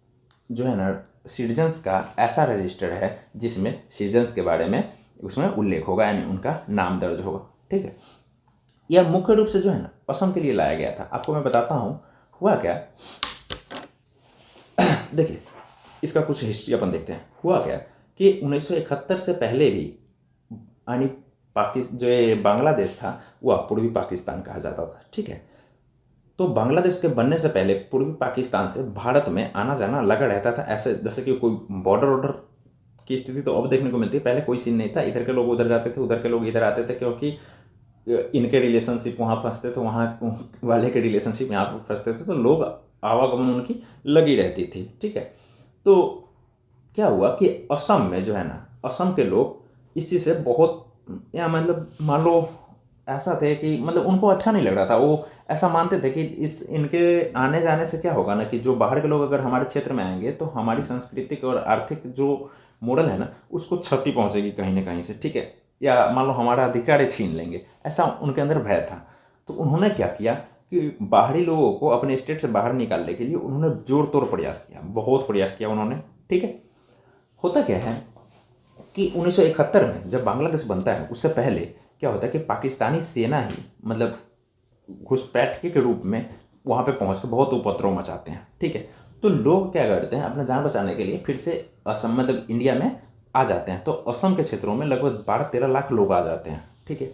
जो है ना सिटीजन्स का ऐसा रजिस्टर है जिसमें सिटीजन्स के बारे में उसमें उल्लेख होगा, यानी उनका नाम दर्ज होगा। ठीक है, यह मुख्य रूप से जो है ना असम के लिए लाया गया था। आपको मैं बताता हूँ हुआ क्या। देखिए इसका कुछ हिस्ट्री अपन देखते हैं। हुआ क्या कि 1971 से पहले भी यानी जो ये बांग्लादेश था वह पूर्वी पाकिस्तान कहा जाता था। ठीक है, तो बांग्लादेश के बनने से पहले पूर्वी पाकिस्तान से भारत में आना जाना लगा रहता था। ऐसे जैसे कि कोई बॉर्डर वॉर्डर की स्थिति तो अब देखने को मिलती है, पहले कोई सीन नहीं था। इधर के लोग उधर जाते थे, उधर के लोग इधर आते थे, क्योंकि इनके रिलेशनशिप वहाँ फंसते थे, वहाँ वाले के रिलेशनशिप यहाँ पर फंसते थे, तो लोग आवागमन उनकी लगी रहती थी। ठीक है, तो क्या हुआ कि असम में जो है ना असम के लोग इस चीज़ से बहुत या मतलब मान लो ऐसा थे कि मतलब उनको अच्छा नहीं लग रहा था। वो ऐसा मानते थे कि इनके आने जाने से क्या होगा ना कि जो बाहर के लोग अगर हमारे क्षेत्र में आएंगे तो हमारी सांस्कृतिक और आर्थिक जो मॉडल है ना उसको क्षति पहुंचेगी कहीं ना कहीं से। ठीक है, या मान लो हमारा अधिकार छीन लेंगे, ऐसा उनके अंदर भय था। तो उन्होंने क्या किया कि बाहरी लोगों को अपने स्टेट से बाहर निकालने के लिए उन्होंने जोर तोड़ प्रयास किया, बहुत प्रयास किया उन्होंने। ठीक है, होता क्या है कि 1971 में जब बांग्लादेश बनता है उससे पहले क्या होता है कि पाकिस्तानी सेना ही मतलब घुसपैठ के रूप में वहाँ पे पहुँच के बहुत उपद्रव मचाते हैं, ठीक है। तो लोग क्या करते हैं, अपना जान बचाने के लिए फिर से असम मतलब इंडिया में आ जाते हैं। तो असम के क्षेत्रों में लगभग 12-13 लाख लोग आ जाते हैं, ठीक है।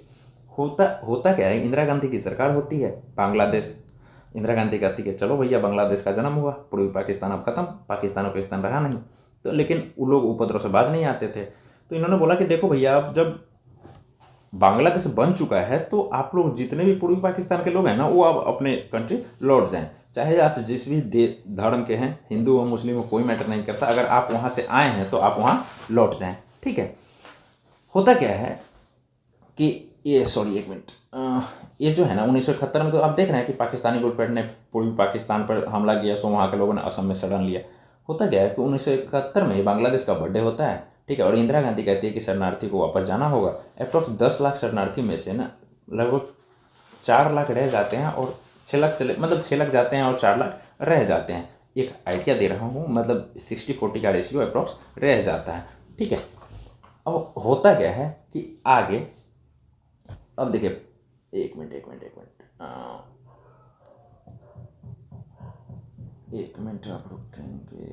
होता होता क्या है, इंदिरा गांधी की सरकार होती है, बांग्लादेश, इंदिरा गांधी कहती है चलो भैया बांग्लादेश का जन्म हुआ, पूर्वी पाकिस्तान अब खत्म, पाकिस्तान पाकिस्तान रहा नहीं। तो लेकिन वो लोग उपद्रव से बाज नहीं आते थे। तो इन्होंने बोला कि देखो भैया, अब जब बांग्लादेश बन चुका है तो आप लोग जितने भी पूर्वी पाकिस्तान के लोग हैं ना, वो अब अपने कंट्री लौट जाएं। चाहे आप जिस भी धर्म के हैं, हिंदू हो मुस्लिम हो, कोई मैटर नहीं करता, अगर आप वहाँ से आए हैं तो आप वहाँ लौट जाएं, ठीक है। होता क्या है कि ये सॉरी एक मिनट, ये जो है ना 1971 में, तो आप देख रहे हैं कि पाकिस्तानी घुसपैठ ने पूर्वी पाकिस्तान पर हमला किया, सो वहाँ के लोगों ने असम में शरण लिया। होता क्या है कि 1971 में बांग्लादेश का बर्थडे होता है, ठीक है, और इंदिरा गांधी कहती है कि शरणार्थी को वापस जाना होगा। अप्रॉक्स 10 लाख शरणार्थी में से ना लगभग 4 लाख रह जाते हैं और 6 लाख 6 लाख जाते हैं और 4 लाख रह जाते हैं। एक आइडिया दे रहा हूँ, मतलब 60-40 का रेशियो अप्रॉक्स रह जाता है, ठीक है। अब होता क्या है कि आगे, अब देखिए एक मिनट आप रुकेंगे,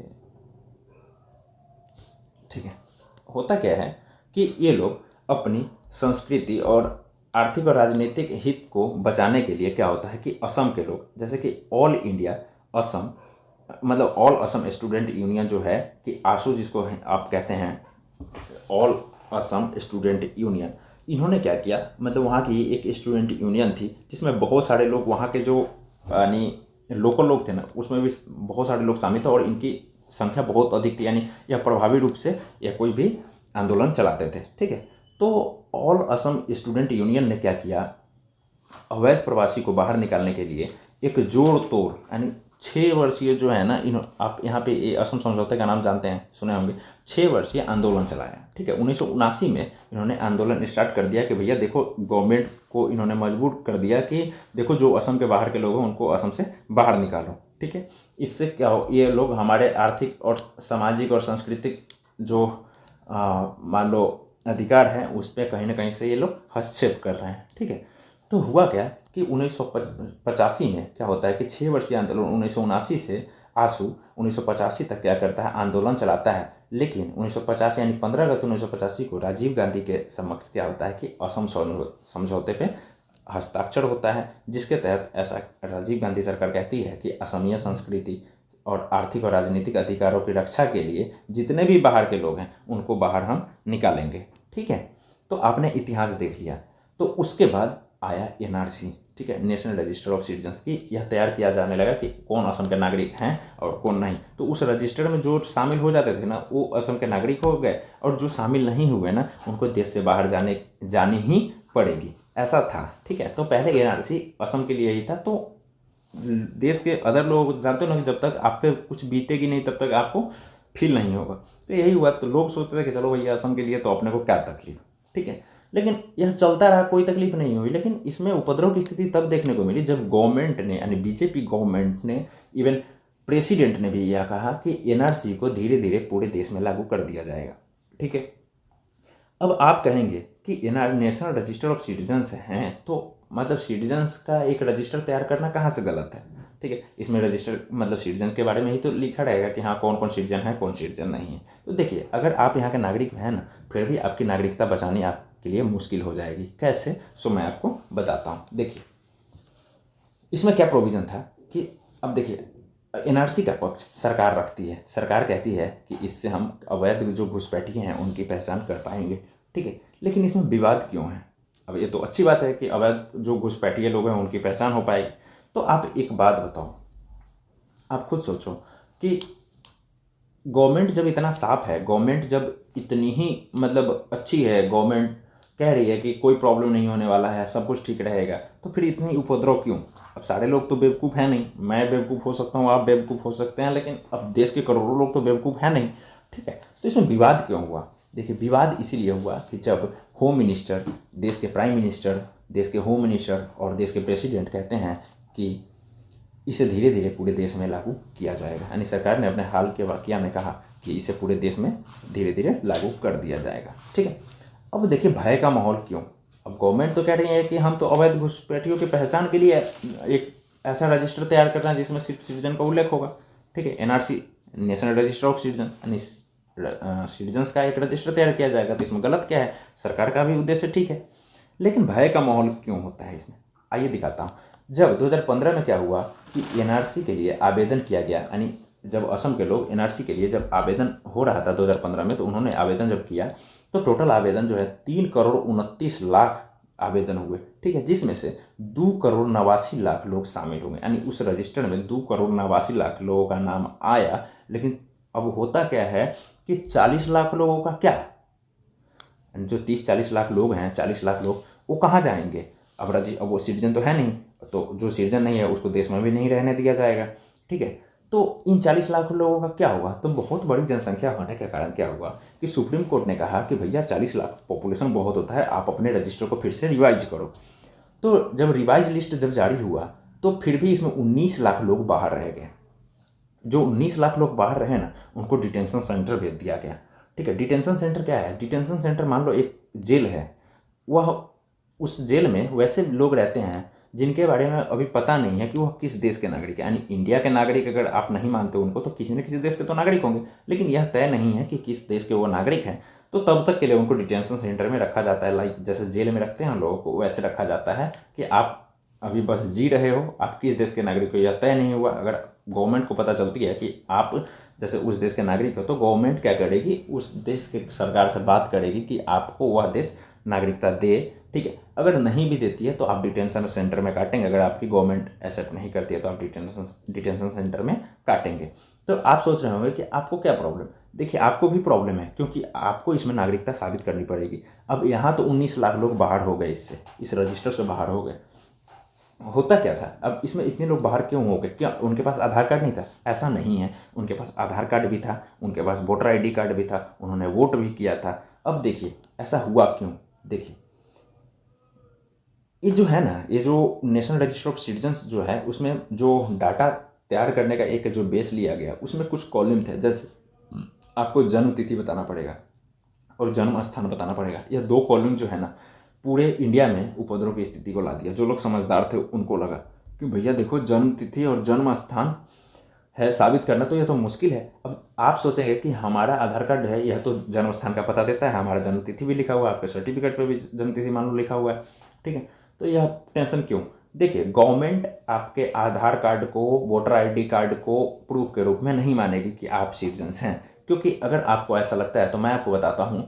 ठीक है। होता क्या है कि ये लोग अपनी संस्कृति और आर्थिक और राजनीतिक हित को बचाने के लिए क्या होता है कि असम के लोग, जैसे कि ऑल इंडिया असम मतलब ऑल असम स्टूडेंट यूनियन जो है, कि आसू जिसको आप कहते हैं, ऑल असम स्टूडेंट यूनियन, इन्होंने क्या किया, मतलब वहाँ की एक स्टूडेंट यूनियन थी जिसमें बहुत सारे लोग, वहाँ के जो यानी लोकल लोग थे ना, उसमें भी बहुत सारे लोग शामिल थे और इनकी संख्या बहुत अधिक थी, यानी यह प्रभावी रूप से यह कोई भी आंदोलन चलाते थे, ठीक है। तो ऑल असम स्टूडेंट यूनियन ने क्या किया, अवैध प्रवासी को बाहर निकालने के लिए एक जोड़ तोड़, यानी 6 वर्षीय जो है ना, आप यहाँ पे ये असम समझौते का नाम जानते हैं, सुने होंगे, 6 वर्षीय आंदोलन चलाया, ठीक है। 1979 में इन्होंने आंदोलन स्टार्ट कर दिया कि भैया देखो, गवर्नमेंट को इन्होंने मजबूर कर दिया कि देखो जो असम के बाहर के लोग हैं उनको असम से बाहर निकालो, ठीक है। इससे क्या हो, ये लोग हमारे आर्थिक और सामाजिक और सांस्कृतिक जो मान लो अधिकार है उस पर कहीं ना कहीं से ये लोग हस्तक्षेप कर रहे हैं, ठीक है। तो हुआ क्या कि 1985 में क्या होता है कि 6 वर्षीय आंदोलन 1979 से आंसू 1985 तक क्या करता है, आंदोलन चलाता है। लेकिन 1950 यानी 15 अगस्त 1985 को राजीव गांधी के समक्ष क्या होता है कि असम समझौते पे हस्ताक्षर होता है, जिसके तहत ऐसा राजीव गांधी सरकार कहती है कि असमिया संस्कृति और आर्थिक और राजनीतिक अधिकारों की रक्षा के लिए जितने भी बाहर के लोग हैं उनको बाहर हम निकालेंगे, ठीक है। तो आपने इतिहास देख लिया। तो उसके बाद आया एनआरसी, ठीक है, नेशनल रजिस्टर ऑफ सिटीजन्स की, यह तैयार किया जाने लगा कि कौन असम के नागरिक हैं और कौन नहीं। तो उस रजिस्टर में जो शामिल हो जाते थे ना, वो असम के नागरिक हो गए, और जो शामिल नहीं हुए ना, उनको देश से बाहर जानी ही पड़ेगी, ऐसा था, ठीक है। तो पहले एनआरसी असम के लिए ही था। तो देश के अदर लोग जानते हो ना कि जब तक आप पे कुछ बीतेगी नहीं तब तक आपको फील नहीं होगा। तो यही हुआ। तो लोग सोचते थे कि चलो भैया असम के लिए तो अपने को क्या तकलीफ, ठीक है। लेकिन यह चलता रहा, कोई तकलीफ नहीं हुई। लेकिन इसमें उपद्रव की स्थिति तब देखने को मिली जब गवर्नमेंट ने, यानी बीजेपी गवर्नमेंट ने, इवन प्रेसिडेंट ने भी यह कहा कि एनआरसी को धीरे धीरे पूरे देश में लागू कर दिया जाएगा, ठीक है। अब आप कहेंगे कि NR national register of citizens हैं, तो मतलब सिटीजन्स का एक रजिस्टर तैयार करना कहाँ से गलत है, ठीक है। इसमें रजिस्टर मतलब सिटीजन के बारे में ही तो लिखा रहेगा कि हाँ कौन कौन सिटीजन है, कौन सिटीजन नहीं है। तो देखिए, अगर आप यहाँ के नागरिक हैं ना, फिर भी आपकी नागरिकता बचानी आपके लिए मुश्किल हो जाएगी। कैसे, सो मैं आपको बताता हूँ। देखिए इसमें क्या प्रोविज़न था कि अब देखिए, एनआरसी का पक्ष सरकार रखती है। सरकार कहती है कि इससे हम अवैध जो घुसपैठिए हैं उनकी पहचान कर पाएंगे, ठीक है। लेकिन इसमें विवाद क्यों है? अब ये तो अच्छी बात है कि अवैध जो घुसपैठिए लोग हैं उनकी पहचान हो पाएगी। तो आप एक बात बताओ, आप खुद सोचो कि गवर्नमेंट जब इतना साफ है, गवर्नमेंट जब इतनी ही मतलब अच्छी है, गवर्नमेंट कह रही है कि कोई प्रॉब्लम नहीं होने वाला है, सब कुछ ठीक रहेगा, तो फिर इतनी उपद्रव क्यों? अब सारे लोग तो बेवकूफ़ हैं नहीं, मैं बेवकूफ़ हो सकता हूँ, आप बेवकूफ़ हो सकते हैं, लेकिन अब देश के करोड़ों लोग तो बेवकूफ़ हैं नहीं, ठीक है। तो इसमें विवाद क्यों हुआ? देखिए, विवाद इसीलिए हुआ कि जब होम मिनिस्टर, देश के प्राइम मिनिस्टर, देश के होम मिनिस्टर और देश के प्रेसिडेंट कहते हैं कि इसे धीरे धीरे पूरे देश में लागू किया जाएगा, यानी सरकार ने अपने हाल के वाकया में कहा कि इसे पूरे देश में धीरे धीरे लागू कर दिया जाएगा, ठीक है। अब देखिए, भय का माहौल क्यों? अब गवर्नमेंट तो कह रही है कि हम तो अवैध घुसपैठियों की पहचान के लिए एक ऐसा रजिस्टर तैयार करना है जिसमें सिर्फ सिटीजन का उल्लेख होगा, ठीक है। NRC national register of citizen, यानी सिटीजन्स का एक रजिस्टर तैयार किया जाएगा। तो इसमें गलत क्या है? सरकार का भी उद्देश्य ठीक है, लेकिन भय का माहौल क्यों होता है इसमें? आइए दिखाता हूँ। जब 2015 में क्या हुआ कि एनआरसी के लिए आवेदन किया गया, यानी जब असम के लोग एनआरसी के लिए जब आवेदन हो रहा था 2015 में, तो उन्होंने आवेदन जब किया तो टोटल आवेदन जो है 3,29,00,000 आवेदन हुए, ठीक है, जिसमें से 2,89,00,000 लोग शामिल हुए, यानी उस रजिस्टर में 2,89,00,000 लोगों का नाम आया। लेकिन अब होता क्या है कि 40 लाख लोगों का क्या, जो 30-40 लाख लोग हैं, 40 लाख लोग वो कहाँ जाएंगे? अब वो सिटीजन तो है नहीं, तो जो सिटीजन नहीं है उसको देश में भी नहीं रहने दिया जाएगा, ठीक है। तो इन 40 लाख लोगों का क्या होगा? तो बहुत बड़ी जनसंख्या होने के कारण क्या हुआ कि सुप्रीम कोर्ट ने कहा कि भैया 40 लाख पॉपुलेशन बहुत होता है, आप अपने रजिस्टर को फिर से रिवाइज करो। तो जब रिवाइज लिस्ट जब जारी हुआ तो फिर भी इसमें 19 लाख लोग बाहर रह गए। जो 19 लाख लोग बाहर रहे ना, उनको डिटेंशन सेंटर भेज दिया गया, ठीक है। डिटेंशन सेंटर क्या है? डिटेंशन सेंटर मान लो एक जेल है, वह उस जेल में वैसे लोग रहते हैं जिनके बारे में अभी पता नहीं है कि वह किस देश के नागरिक है। यानी इंडिया के नागरिक अगर आप नहीं मानते उनको, तो किसी न किसी देश के तो नागरिक होंगे, लेकिन यह तय नहीं है कि किस देश के वो नागरिक हैं। तो तब तक के लिए उनको डिटेंशन सेंटर में रखा जाता है, लाइक जैसे जेल में रखते हैं लोगों को, वैसे रखा जाता है कि आप अभी बस जी रहे हो, आप किस देश के नागरिक हो यह तय नहीं हुआ। अगर गवर्नमेंट को पता चलती है कि आप जैसे उस देश के नागरिक हो, तो गवर्नमेंट क्या करेगी, उस देश के सरकार से बात करेगी कि आपको वह देश नागरिकता दे, ठीक है। अगर नहीं भी देती है तो आप डिटेंशन सेंटर में काटेंगे, अगर आपकी गवर्नमेंट एक्सेप्ट नहीं करती है तो आप डिटेंशन सेंटर में काटेंगे। तो आप सोच रहे होंगे कि आपको क्या प्रॉब्लम? देखिए, आपको भी प्रॉब्लम है, क्योंकि आपको इसमें नागरिकता साबित करनी पड़ेगी। अब यहाँ तो 19 लाख लोग बाहर हो गए, इससे इस रजिस्टर से बाहर हो गए। होता क्या था? अब इसमें इतने लोग बाहर क्यों हो गए? क्या उनके पास आधार कार्ड नहीं था? ऐसा नहीं है, उनके पास आधार कार्ड भी था, उनके पास वोटर आईडी कार्ड भी था, उन्होंने वोट भी किया था। अब देखिए ऐसा हुआ क्यों। देखिए, ये जो है ना, ये जो नेशनल रजिस्टर ऑफ सिटीजन्स जो है, उसमें जो डाटा तैयार करने का एक जो बेस लिया गया, उसमें कुछ कॉलम थे। जैसे आपको जन्म तिथि बताना पड़ेगा और जन्म स्थान बताना पड़ेगा। यह 2 कॉलम जो है ना, पूरे इंडिया में उपद्रव की स्थिति को ला दिया। जो लोग समझदार थे उनको लगा कि भैया देखो, जन्म तिथि और जन्म स्थान है साबित करना, तो यह तो मुश्किल है। अब आप सोचेंगे कि हमारा आधार कार्ड है, यह तो जन्म स्थान का पता देता है, हमारा जन्म तिथि भी लिखा हुआ है, आपके सर्टिफिकेट पर भी जन्म तिथि मान लो लिखा हुआ है, ठीक है। तो यह टेंशन क्यों? देखिए, गवर्नमेंट आपके आधार कार्ड को, वोटर आईडी कार्ड को प्रूफ के रूप में नहीं मानेगी कि आप सिटीजन्स हैं, क्योंकि अगर आपको ऐसा लगता है तो मैं आपको बताता हूँ।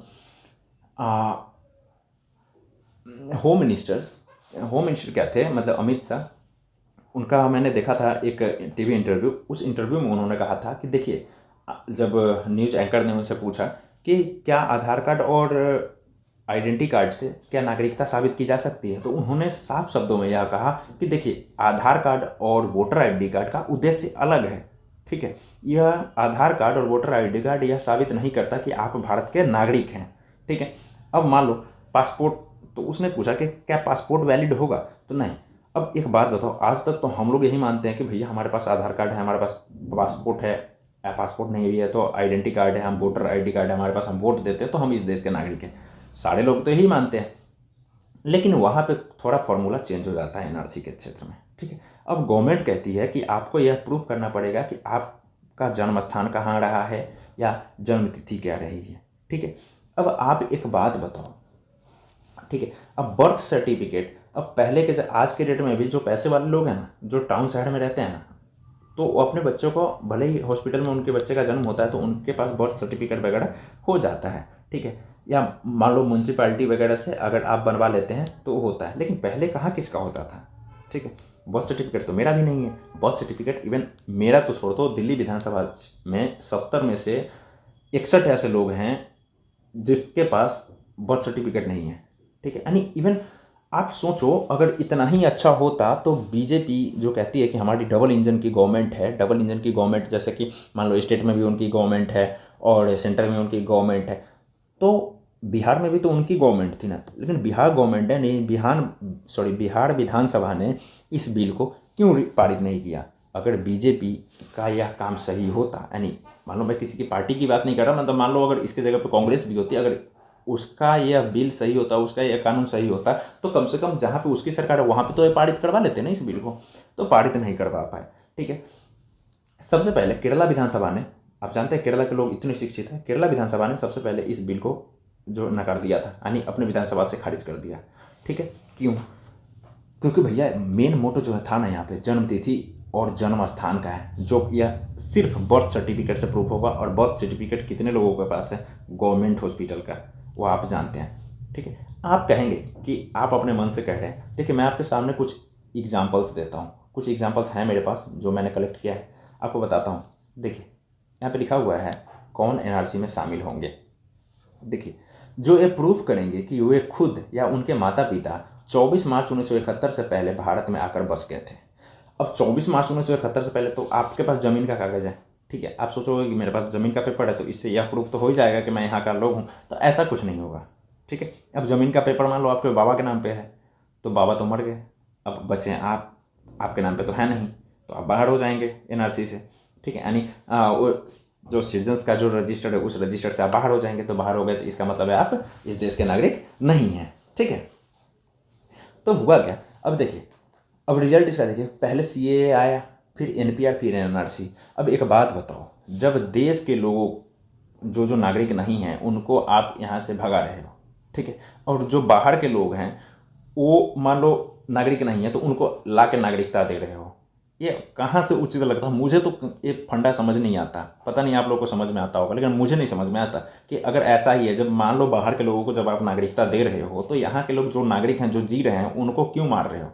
होम मिनिस्टर क्या थे, मतलब अमित शाह, उनका मैंने देखा था एक टीवी इंटरव्यू। उस इंटरव्यू में उन्होंने कहा था कि देखिए, जब न्यूज़ एंकर ने उनसे पूछा कि क्या आधार कार्ड और आइडेंटिटी कार्ड से क्या नागरिकता साबित की जा सकती है, तो उन्होंने साफ शब्दों में यह कहा कि देखिए, आधार कार्ड और वोटर आईडी कार्ड का उद्देश्य अलग है, ठीक है। यह आधार कार्ड और वोटर आईडी कार्ड यह साबित नहीं करता कि आप भारत के नागरिक हैं, ठीक है। अब मान लो पासपोर्ट, तो उसने पूछा कि क्या पासपोर्ट वैलिड होगा, तो नहीं। अब एक बात बताओ, आज तक तो हम लोग यही मानते हैं कि भैया हमारे पास आधार कार्ड है, हमारे पास पासपोर्ट है, पासपोर्ट नहीं भी है तो आइडेंटिटी कार्ड है, हम वोटर आईडी कार्ड है हमारे पास, हम वोट देते हैं तो हम इस देश के नागरिक हैं। सारे लोग तो यही मानते हैं, लेकिन वहाँ पे थोड़ा फॉर्मूला चेंज हो जाता है एनआरसी के क्षेत्र में, ठीक है। अब गवर्नमेंट कहती है कि आपको यह प्रूफ करना पड़ेगा कि आपका जन्म स्थान कहाँ रहा है या जन्म तिथि क्या रही है, ठीक है। अब आप एक बात बताओ, ठीक है, अब बर्थ सर्टिफिकेट, अब पहले के आज के डेट में भी जो पैसे वाले लोग हैं ना, जो टाउन साइड में रहते हैं ना, तो वो अपने बच्चों को, भले ही हॉस्पिटल में उनके बच्चे का जन्म होता है तो उनके पास बर्थ सर्टिफिकेट वगैरह हो जाता है, ठीक है, या मान लो म्यूनसिपैलिटी वगैरह से अगर आप बनवा लेते हैं तो होता है। लेकिन पहले कहाँ किसका होता था, ठीक है। बर्थ सर्टिफिकेट तो मेरा भी नहीं है। बर्थ सर्टिफिकेट इवन मेरा तो छोड़ दो, दिल्ली विधानसभा में 70 में से 61 ऐसे लोग हैं जिसके पास बर्थ सर्टिफिकेट नहीं है, ठीक है। यानी इवन आप सोचो, अगर इतना ही अच्छा होता तो बीजेपी जो कहती है कि हमारी डबल इंजन की गवर्नमेंट है, डबल इंजन की गवर्नमेंट, जैसे कि मान लो स्टेट में भी उनकी गवर्नमेंट है और सेंटर में उनकी गवर्नमेंट है, तो बिहार में भी तो उनकी गवर्नमेंट थी ना। लेकिन बिहार गवर्नमेंट ने नहीं, बिहार विधानसभा ने इस बिल को क्यों पारित नहीं किया? अगर बीजेपी का यह काम सही होता, यानी मान लो मैं किसी की पार्टी की बात नहीं कर रहा, मतलब मान लो अगर इसके जगह पे कांग्रेस भी होती, अगर उसका यह बिल सही होता, उसका यह कानून सही होता, तो कम से कम जहाँ पे उसकी सरकार है वहाँ पे तो ये पारित करवा लेते ना इस बिल को, तो पारित नहीं करवा पाए। ठीक है, सबसे पहले केरला विधानसभा ने, आप जानते हैं केरला के लोग इतने शिक्षित हैं, केरला विधानसभा ने सबसे पहले इस बिल को जो नकार दिया था, यानी अपने विधानसभा से खारिज कर दिया। ठीक है, क्यों? क्योंकि भैया मेन मोटो जो है था ना यहाँ पे जन्म तिथि और जन्म स्थान का है, जो यह सिर्फ बर्थ सर्टिफिकेट से प्रूफ होगा, और बर्थ सर्टिफिकेट कितने लोगों के पास है? गवर्नमेंट हॉस्पिटल का, वो आप जानते हैं। ठीक है, आप कहेंगे कि आप अपने मन से कह रहे हैं, देखिए मैं आपके सामने कुछ एग्जाम्पल्स देता हूँ, कुछ एग्जाम्पल्स हैं मेरे पास जो मैंने कलेक्ट किया है, आपको बताता हूँ। देखिए यहाँ पे लिखा हुआ है कौन एनआरसी में शामिल होंगे। देखिए, जो ये प्रूफ करेंगे कि वे खुद या उनके माता पिता 24 मार्च 1971 से पहले भारत में आकर बस गए थे। अब 24 मार्च 1971 से पहले तो आपके पास ज़मीन का कागज़ है। ठीक है, आप सोचोगे कि मेरे पास ज़मीन का पेपर है तो इससे यह प्रूफ तो हो ही जाएगा कि मैं यहाँ का लोग हूँ, तो ऐसा कुछ नहीं होगा। ठीक है, अब ज़मीन का पेपर मान लो आपके बाबा के नाम पे है, तो बाबा तो मर गए, अब बचे हैं आप, आपके नाम पे तो है नहीं, तो आप बाहर हो जाएंगे एनआरसी से। ठीक है, यानी वो जो सिटीजन्स का जो रजिस्टर है उस रजिस्टर से आप बाहर हो जाएंगे, तो बाहर हो गए तो इसका मतलब है आप इस देश के नागरिक नहीं हैं। ठीक है, तो हुआ क्या? अब देखिए, अब रिजल्ट इसका देखिए, पहले सीएए आया, फिर एनपीआर, फिर एनआरसी। अब एक बात बताओ, जब देश के लोग जो नागरिक नहीं हैं उनको आप यहाँ से भगा रहे हो, ठीक है, और जो बाहर के लोग हैं वो मान लो नागरिक नहीं है तो उनको ला के नागरिकता दे रहे हो, ये कहाँ से उचित लगता है? मुझे तो ये फंडा समझ नहीं आता, पता नहीं आप लोग को समझ में आता होगा, लेकिन मुझे नहीं समझ में आता कि अगर ऐसा ही है, जब मान लो बाहर के लोगों को जब आप नागरिकता दे रहे हो तो यहाँ के लोग जो नागरिक हैं, जो जी रहे हैं, उनको क्यों मार रहे हो?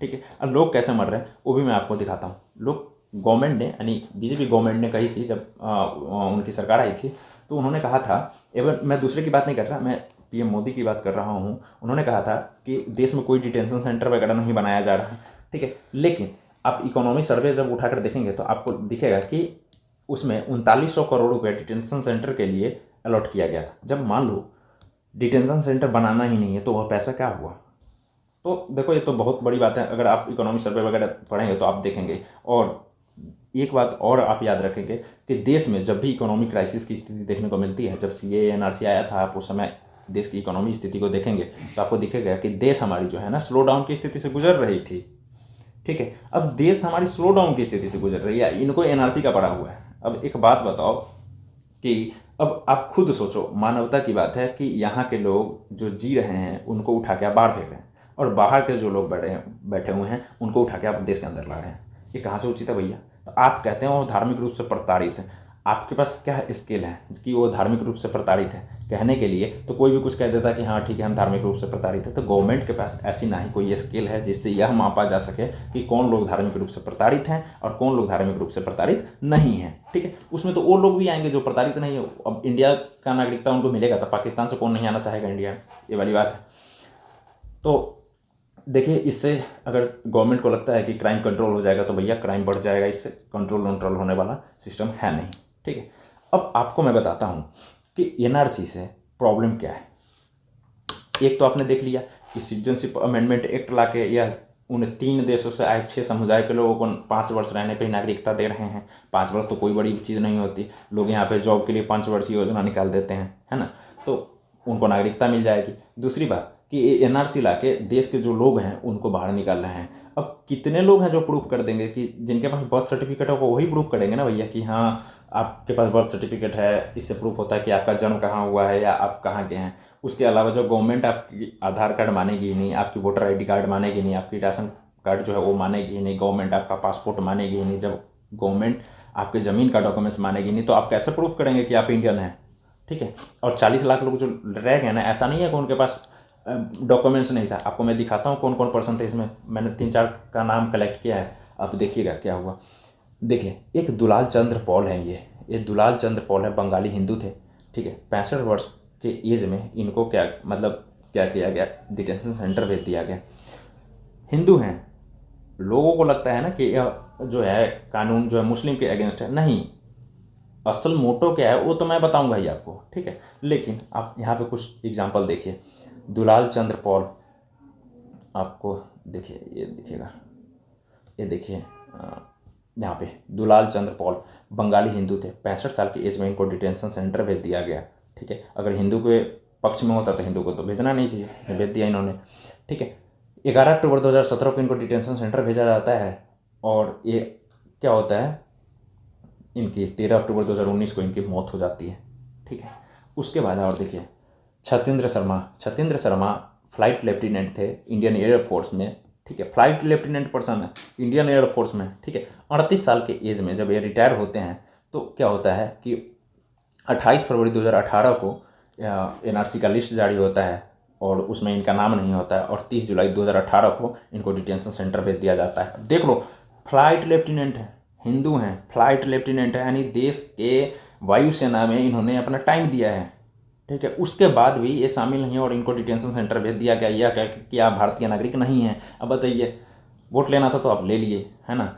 ठीक है, और लोग कैसे मर रहे हैं वो भी मैं आपको दिखाता हूँ। लोग, गवर्नमेंट ने, यानी बीजेपी गवर्नमेंट ने कही थी जब उनकी सरकार आई थी, तो उन्होंने कहा था, एवं मैं दूसरे की बात नहीं कर रहा, मैं पीएम मोदी की बात कर रहा हूँ, उन्होंने कहा था कि देश में कोई डिटेंशन सेंटर वगैरह नहीं बनाया जा रहा है। ठीक है, लेकिन आप इकोनॉमी सर्वे जब उठाकर देखेंगे तो आपको दिखेगा कि उसमें 3900 करोड़ रुपये डिटेंशन सेंटर के लिए अलॉट किया गया था। जब मान लो डिटेंशन सेंटर बनाना ही नहीं है तो वह पैसा क्या हुआ? तो देखो, ये तो बहुत बड़ी बात है, अगर आप इकोनॉमी सर्वे वगैरह पढ़ेंगे तो आप देखेंगे। और एक बात और आप याद रखेंगे कि देश में जब भी इकोनॉमिक क्राइसिस की स्थिति देखने को मिलती है, जब सीएए एनआरसी आया था, आप उस समय देश की इकोनॉमी स्थिति को देखेंगे तो आपको दिखेगा कि देश हमारी जो है ना स्लो डाउन की स्थिति से गुजर रही थी। ठीक है, अब देश हमारी स्लो डाउन की स्थिति से गुजर रही है, इनको एनआरसी का पड़ा हुआ है। अब एक बात बताओ कि अब आप खुद सोचो, मानवता की बात है कि यहाँ के लोग जो जी रहे हैं उनको उठा के आप बाहर फेंक रहे हैं, और बाहर के जो लोग बैठे हुए हैं उनको उठा के आप देश के अंदर ला रहे हैं। ये कहाँ से उचित है भैया? तो आप कहते हैं वो धार्मिक रूप से प्रताड़ित है, आपके पास क्या स्किल है कि वो धार्मिक रूप से प्रताड़ित है कहने के लिए? तो कोई भी कुछ कह देता है कि हाँ ठीक है हम धार्मिक रूप से प्रताड़ित है, तो गवर्नमेंट के पास ऐसी ना ही कोई स्किल है जिससे यह मापा जा सके कि कौन लोग धार्मिक रूप से प्रताड़ित हैं और कौन लोग धार्मिक रूप से प्रताड़ित नहीं हैं। ठीक है, उसमें तो वो लोग भी आएंगे जो प्रताड़ित नहीं है। अब इंडिया का नागरिकता उनको मिलेगा तो पाकिस्तान से कौन नहीं आना चाहेगा इंडिया, ये वाली बात है। तो देखिए, इससे अगर गवर्नमेंट को लगता है कि क्राइम कंट्रोल हो जाएगा तो भैया क्राइम बढ़ जाएगा, इससे कंट्रोल होने वाला सिस्टम है नहीं। ठीक है, अब आपको मैं बताता हूँ कि एनआरसी से प्रॉब्लम क्या है। एक तो आपने देख लिया कि सिटीजनशिप अमेंडमेंट एक्ट ला के या उन 3 देशों से आए 6 समुदाय के लोगों को 5 वर्ष रहने पे नागरिकता दे रहे हैं। 5 वर्ष तो कोई बड़ी चीज़ नहीं होती, लोग यहाँ पे जॉब के लिए 5 वर्षीय योजना निकाल देते हैं, है ना, तो उनको नागरिकता मिल जाएगी। दूसरी बात कि एनआरसी ला के देश के जो लोग हैं उनको बाहर निकाल रहे हैं। अब कितने लोग हैं जो प्रूफ कर देंगे कि जिनके पास बर्थ सर्टिफिकेट है वो वही प्रूफ करेंगे ना भैया कि हाँ आपके पास बर्थ सर्टिफिकेट है, इससे प्रूफ होता है कि आपका जन्म कहाँ हुआ है या आप कहाँ के हैं। उसके अलावा जो गवर्नमेंट आपकी आधार कार्ड मानेगी ही नहीं, आपकी वोटर आईडी कार्ड मानेगी नहीं, आपकी राशन कार्ड जो है वो मानेगी ही नहीं, गवर्नमेंट आपका पासपोर्ट मानेगी ही नहीं, जब गवर्नमेंट आपके ज़मीन का डॉक्यूमेंट्स मानेगी नहीं तो आप कैसे प्रूफ करेंगे कि आप इंडियन हैं? ठीक है, और 40 लाख लोग जो रह गए ना, ऐसा नहीं है कि उनके पास डॉक्यूमेंट्स नहीं था। आपको मैं दिखाता हूँ कौन कौन पर्सन थे इसमें, मैंने 3-4 का नाम कलेक्ट किया है, आप देखिएगा क्या हुआ। देखिए, एक दुलाल चंद्र पॉल है, ये दुलाल चंद्र पॉल है, बंगाली हिंदू थे। ठीक है, 65 वर्ष के एज में इनको क्या मतलब क्या किया गया, डिटेंशन सेंटर भेज दिया गया। हिंदू हैं, लोगों को लगता है ना कि यह जो है कानून जो है मुस्लिम के अगेंस्ट है, नहीं, असल मोटो क्या है वो तो मैं बताऊंगा ही आपको। ठीक है, लेकिन आप यहाँ पे कुछ एग्जांपल देखिए। दुलाल चंद्र पॉल, आपको देखिए, ये दिखेगा, ये देखिए यहाँ पे दुलाल चंद्र पॉल बंगाली हिंदू थे, 65 साल की एज में इनको डिटेंशन सेंटर भेज दिया गया। ठीक है, अगर हिंदू के पक्ष में होता तो हिंदू को तो भेजना नहीं चाहिए, भेज दिया इन्होंने। ठीक है, 11 अक्टूबर 2017 को इनको डिटेंशन सेंटर भेजा जाता है और ये क्या होता है, इनकी 13 अक्टूबर 2019 को इनकी मौत हो जाती है। ठीक है, उसके बाद और देखिए छतेंद्र शर्मा फ्लाइट लेफ्टिनेंट थे इंडियन एयरफोर्स में। ठीक है, फ्लाइट लेफ्टिनेंट पर्सन है इंडियन एयरफोर्स में। ठीक है, 38 साल के एज में जब ये रिटायर होते हैं तो क्या होता है कि 28 फरवरी 2018 को NRC का लिस्ट जारी होता है और उसमें इनका नाम नहीं होता है और 30 जुलाई 2018 को इनको डिटेंशन सेंटर भेज दिया जाता है। देख लो, फ्लाइट लेफ्टिनेंट है, हिंदू हैं, फ्लाइट लेफ्टिनेंट है, यानी देश के वायुसेना में इन्होंने अपना टाइम दिया है। ठीक है, उसके बाद भी ये शामिल नहीं है और इनको डिटेंशन सेंटर भेज दिया गया, यह क्या कि आप भारतीय नागरिक नहीं हैं। अब बताइए, वोट लेना था तो आप ले लिए, है ना।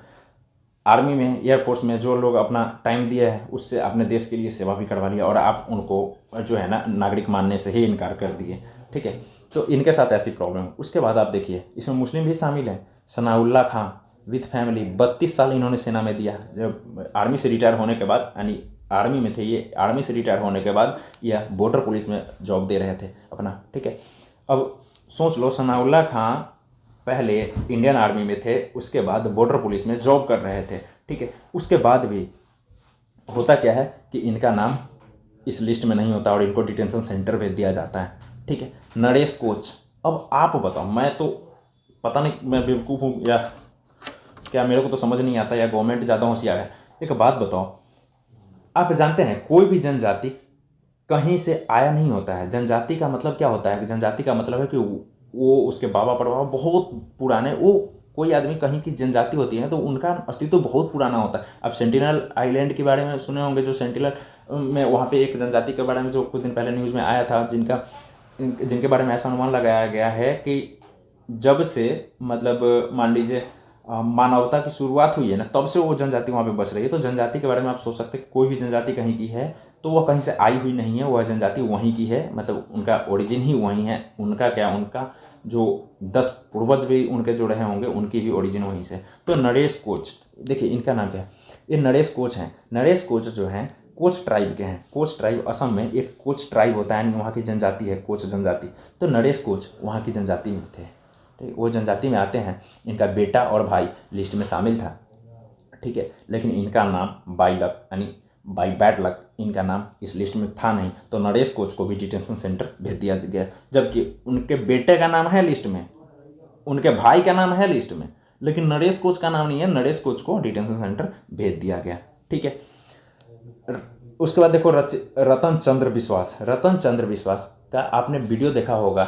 आर्मी में, एयरफोर्स में जो लोग अपना टाइम दिया है उससे अपने देश के लिए सेवा भी करवा लिया और आप उनको जो है ना नागरिक मानने से ही इनकार कर दिए। ठीक है, तो इनके साथ ऐसी प्रॉब्लम है। उसके बाद आप देखिए, इसमें मुस्लिम भी शामिल हैं। सनाउल्लाह खां विथ फैमिली 32 साल इन्होंने सेना में दिया। जब आर्मी से रिटायर होने के बाद, यानी आर्मी में थे ये, आर्मी से रिटायर होने के बाद यह बॉर्डर पुलिस में जॉब दे रहे थे अपना। ठीक है, अब सोच लो, सनाउल्लाह खां पहले इंडियन आर्मी में थे, उसके बाद बॉर्डर पुलिस में जॉब कर रहे थे। ठीक है, उसके बाद भी होता क्या है कि इनका नाम इस लिस्ट में नहीं होता और इनको डिटेंशन सेंटर भेज दिया जाता है। ठीक है, नरेश कोच, अब आप बताओ, मैं तो पता नहीं मैं बेवकूफ़ हूँ या क्या, मेरे को तो समझ नहीं आता या गवर्नमेंट ज़्यादा होशियार है। एक बात बताओ, आप जानते हैं कोई भी जनजाति कहीं से आया नहीं होता है। जनजाति का मतलब क्या होता है कि जनजाति का मतलब है कि वो उसके बाबा परबाबा बहुत पुराने, वो कोई आदमी कहीं की जनजाति होती है ना तो उनका अस्तित्व बहुत पुराना होता है। अब सेंटिनल आइलैंड के बारे में सुने होंगे, जो सेंटिनल में वहाँ पे एक जनजाति के बारे में जो कुछ दिन पहले न्यूज़ में आया था, जिनके बारे में ऐसा अनुमान लगाया गया है कि जब से मतलब मान लीजिए मानवता की शुरुआत हुई है ना, तब से वो जनजाति वहाँ पे बस रही है। तो जनजाति के बारे में आप सोच सकते हैं कि कोई भी जनजाति कहीं की है तो वह कहीं से आई हुई नहीं है, वह जनजाति वहीं की है, मतलब उनका ओरिजिन ही वहीं है। उनका क्या, उनका जो 10 पूर्वज भी उनके जो रहे होंगे उनकी भी ओरिजिन वहीं से। तो नरेश कोच, देखिए इनका नाम क्या है, ये नरेश कोच हैं। नरेश कोच जो हैं कोच ट्राइब के हैं। कोच ट्राइब, असम में एक कोच ट्राइब होता है, यानी वहाँ की जनजाति है कोच जनजाति। तो नरेश कोच वहाँ की जनजाति में थे। ठीक, वो जनजाति में आते हैं। इनका बेटा और भाई लिस्ट में शामिल था। ठीक है, लेकिन इनका नाम बाई लक, यानी बाई बैड लक इनका नाम इस लिस्ट में था नहीं, तो नरेश कोच को भी डिटेंशन सेंटर भेज दिया गया। जबकि उनके बेटे का नाम है लिस्ट में, उनके भाई का नाम है लिस्ट में, लेकिन नरेश कोच का नाम नहीं है। नरेश कोच को डिटेंशन सेंटर भेज दिया गया। ठीक है, उसके बाद देखो रतन चंद्र विश्वास का आपने वीडियो देखा होगा।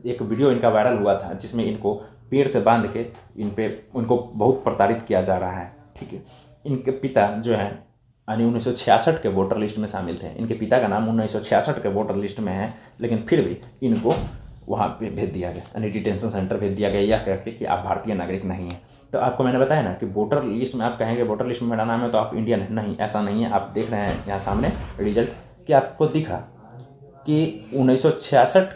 एक वीडियो इनका वायरल हुआ था जिसमें इनको पेड़ से बांध के उनको बहुत प्रताड़ित किया जा रहा है। ठीक है, इनके पिता जो हैं यानी 1966 के वोटर लिस्ट में शामिल थे। इनके पिता का नाम 1966 के वोटर लिस्ट में है, लेकिन फिर भी इनको वहाँ पे भेज दिया गया, यानी डिटेंशन सेंटर भेज दिया गया, यह कह के कि आप भारतीय नागरिक नहीं हैं। तो आपको मैंने बताया ना कि वोटर लिस्ट में आप कहेंगे वोटर लिस्ट में मेरा नाम है तो आप इंडियन है, नहीं, ऐसा नहीं है। आप देख रहे हैं यहाँ सामने रिजल्ट कि आपको दिखा कि 1966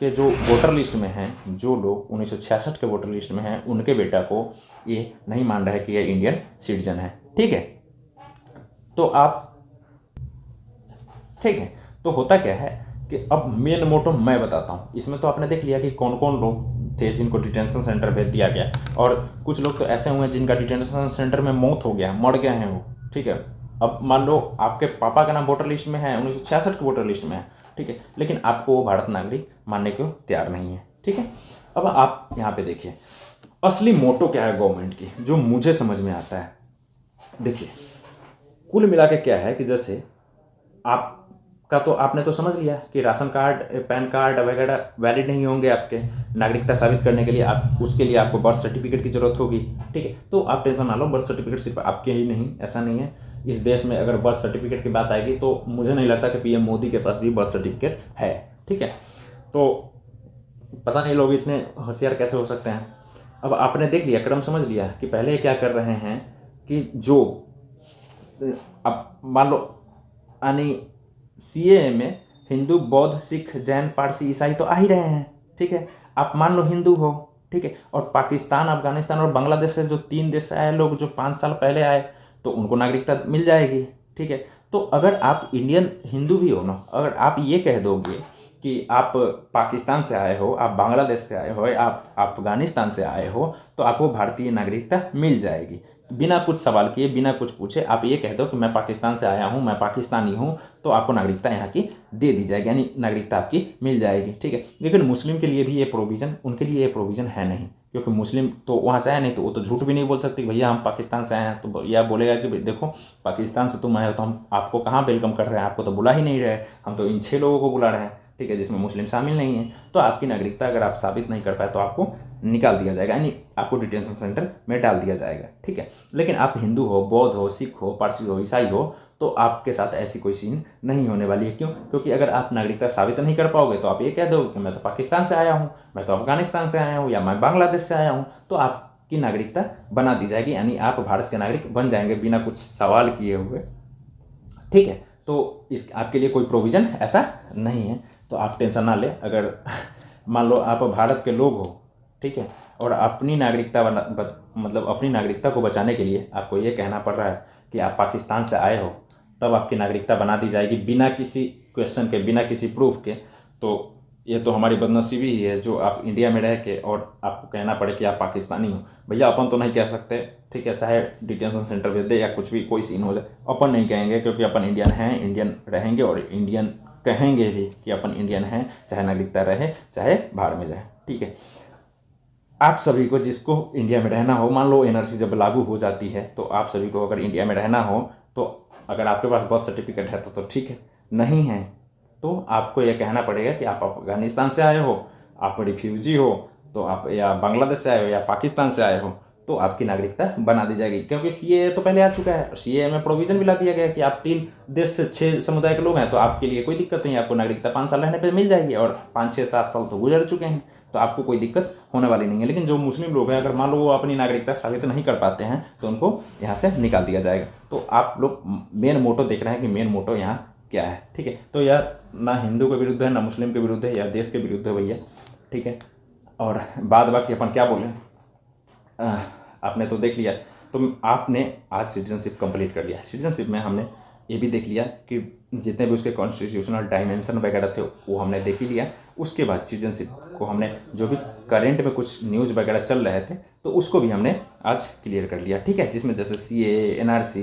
के जो वोटर लिस्ट में हैं, जो लोग 1966 के वोटर लिस्ट में हैं, उनके बेटा को ये नहीं मान रहा है कि ये इंडियन सिटीजन है। ठीक है, तो आप, ठीक है, तो होता क्या है कि अब मेन मोटो मैं बताता हूँ। इसमें तो आपने देख लिया कि कौन कौन लोग थे जिनको डिटेंशन सेंटर भेज दिया गया, और कुछ लोग तो ऐसे हुए जिनका डिटेंशन सेंटर में मौत हो गया, मर गए हैं वो। ठीक है, अब मान लो आपके पापा का नाम वोटर लिस्ट में है, 1966 के वोटर लिस्ट में है। ठीक है, लेकिन आपको वो भारत नागरिक मानने को तैयार नहीं है। ठीक है, अब आप यहाँ पे देखिए असली मोटो क्या है गवर्नमेंट की, जो मुझे समझ में आता है। देखिए कुल मिला के क्या है कि जैसे आपका तो आपने तो समझ लिया कि राशन कार्ड, पैन कार्ड वगैरह वैलिड नहीं होंगे आपके नागरिकता साबित करने के लिए। आप उसके लिए आपको बर्थ सर्टिफिकेट की ज़रूरत होगी। ठीक है, तो आप टेंशन ना लो, बर्थ सर्टिफिकेट सिर्फ आपके ही नहीं, ऐसा नहीं है। इस देश में अगर बर्थ सर्टिफिकेट की बात आएगी तो मुझे नहीं लगता कि PM मोदी के पास भी बर्थ सर्टिफिकेट है। ठीक है, तो पता नहीं लोग इतने होशियार कैसे हो सकते हैं। अब आपने देख लिया, क्रम समझ लिया कि पहले क्या कर रहे हैं कि जो अब मान लो यानी CAA में हिंदू, बौद्ध, सिख, जैन, पारसी, ईसाई तो आ ही रहे हैं। ठीक है, आप मान लो हिंदू हो, ठीक है, और पाकिस्तान, अफगानिस्तान और बांग्लादेश से जो 3 देश से आए लोग जो 5 साल पहले आए, तो उनको नागरिकता मिल जाएगी। ठीक है, तो अगर आप इंडियन हिंदू भी हो ना, अगर आप ये कह दोगे कि आप पाकिस्तान से आए हो, आप बांग्लादेश से आए हो, आप अफगानिस्तान से आए हो, तो आपको भारतीय नागरिकता मिल जाएगी बिना कुछ सवाल किए, बिना कुछ पूछे। आप ये कह दो कि मैं पाकिस्तान से आया हूँ, मैं पाकिस्तानी हूँ, तो आपको नागरिकता यहाँ की दे दी जाएगी, यानी नागरिकता आपकी मिल जाएगी, ठीक है। लेकिन मुस्लिम के लिए भी ये प्रोविज़न, उनके लिए ये प्रोविज़न है नहीं, क्योंकि मुस्लिम तो वहाँ से आया नहीं, तो वो तो झूठ भी नहीं बोल सकते कि भैया हम पाकिस्तान से आए हैं। तो यह बोलेगा कि देखो पाकिस्तान से तुम आए हो, तो हम आपको कहाँ वेलकम कर रहे हैं, आपको तो बुला ही नहीं रहे, हम तो इन 6 लोगों को बुला रहे हैं, ठीक है, जिसमें मुस्लिम शामिल नहीं है। तो आपकी नागरिकता अगर आप साबित नहीं कर पाए तो आपको निकाल दिया जाएगा, यानी आपको डिटेंशन सेंटर में डाल दिया जाएगा, ठीक है। लेकिन आप हिंदू हो, बौद्ध हो, सिख हो, पारसी हो, ईसाई हो, तो आपके साथ ऐसी कोई सीन नहीं होने वाली है। क्यों? क्योंकि अगर आप नागरिकता साबित नहीं कर पाओगे तो आप ये कह दो कि मैं तो पाकिस्तान से आया हूँ, मैं तो अफगानिस्तान से आया हूँ, या मैं बांग्लादेश से आया हूँ, तो आपकी नागरिकता बना दी जाएगी, यानी आप भारत के नागरिक बन जाएंगे बिना कुछ सवाल किए हुए, ठीक है। तो इस आपके लिए कोई प्रोविज़न ऐसा नहीं है, तो आप टेंशन ना लें। अगर मान लो आप भारत के लोग हो, ठीक है, और अपनी नागरिकता मतलब अपनी नागरिकता को बचाने के लिए आपको ये कहना पड़ रहा है कि आप पाकिस्तान से आए हो, तब आपकी नागरिकता बना दी जाएगी बिना किसी क्वेश्चन के, बिना किसी प्रूफ के, तो ये तो हमारी बदनसीबी ही है जो आप इंडिया में रह के और आपको कहना पड़े कि आप पाकिस्तानी हो। भैया अपन तो नहीं कह सकते, ठीक है, चाहे डिटेंशन सेंटर भेज दे या कुछ भी कोई सीन हो जाए, अपन नहीं कहेंगे, क्योंकि अपन इंडियन हैं, इंडियन रहेंगे और इंडियन कहेंगे भी कि अपन इंडियन हैं, चाहे नागरिकता रहे चाहे बाहर में जाए, ठीक है। आप सभी को जिसको इंडिया में रहना हो, मान लो एनआरसी जब लागू हो जाती है, तो आप सभी को अगर इंडिया में रहना हो, तो अगर आपके पास बर्थ सर्टिफिकेट है तो ठीक है, नहीं है तो आपको यह कहना पड़ेगा कि आप अफगानिस्तान से आए हो, आप रिफ्यूजी हो, तो आप या बांग्लादेश से आए हो या पाकिस्तान से आए हो, तो आपकी नागरिकता बना दी जाएगी। क्योंकि सीएए तो पहले आ चुका है, सीएए में प्रोविज़न भी ला दिया गया कि आप 3 देश से 6 समुदाय के लोग हैं, तो आपके लिए कोई दिक्कत नहीं, आपको नागरिकता 5 साल रहने पर मिल जाएगी, और 5, 6, 7 साल तो गुजर चुके हैं, तो आपको कोई दिक्कत होने वाली नहीं है। लेकिन जो मुस्लिम लोग हैं, अगर मान लो वो अपनी नागरिकता साबित नहीं कर पाते हैं, तो उनको यहाँ से निकाल दिया जाएगा। तो आप लोग मेन मोटो देख रहे हैं कि मेन मोटो यहाँ क्या है, ठीक है। तो यह ना हिंदू के विरुद्ध है, ना मुस्लिम के विरुद्ध है, या देश के विरुद्ध है भैया, ठीक है। और बाद बाकी अपन क्या बोलें, आपने तो देख लिया, तो आपने आज सिटीजनशिप कंप्लीट कर लिया। सिटीजनशिप में हमने ये भी देख लिया कि जितने भी उसके कॉन्स्टिट्यूशनल डायमेंशन वगैरह थे वो हमने देख ही लिया। उसके बाद सिटीजनशिप को हमने जो भी करेंट में कुछ न्यूज़ वगैरह चल रहे थे तो उसको भी हमने आज क्लियर कर लिया, ठीक है। जिसमें जैसे सीएए, एनआरसी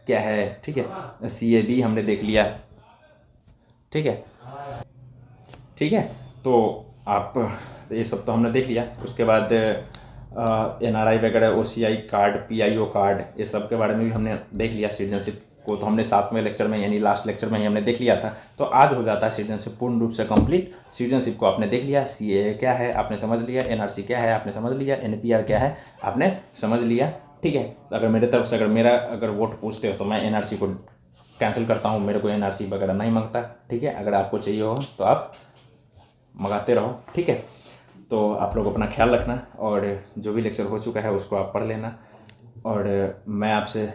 क्या है, ठीक है, सीएबी हमने देख लिया, ठीक है, ठीक है। तो आप ये सब तो हमने देख लिया। उसके बाद एनआरआई वगैरह, ओसीआई कार्ड, पीआईओ कार्ड, ये सब के बारे में भी हमने देख लिया। सिटीजनशिप को तो हमने 7वें लेक्चर में, यानी लास्ट लेक्चर में ही हमने देख लिया था। तो आज हो जाता है सिटीजनशिप पूर्ण रूप से कंप्लीट। सिटीजनशिप को आपने देख लिया, सीएए क्या है आपने समझ लिया, एनआरसी क्या है आपने समझ लिया, एनपीआर क्या है आपने समझ लिया, ठीक है। अगर मेरे तरफ से अगर वोट पूछते हो तो मैं एनआरसी को कैंसिल करता हूँ, मेरे को एनआरसी वगैरह नहीं मांगता, ठीक है। अगर आपको चाहिए हो तो आप मंगाते रहो, ठीक है। तो आप लोग अपना ख्याल रखना, और जो भी लेक्चर हो चुका है उसको आप पढ़ लेना। और मैं आपसे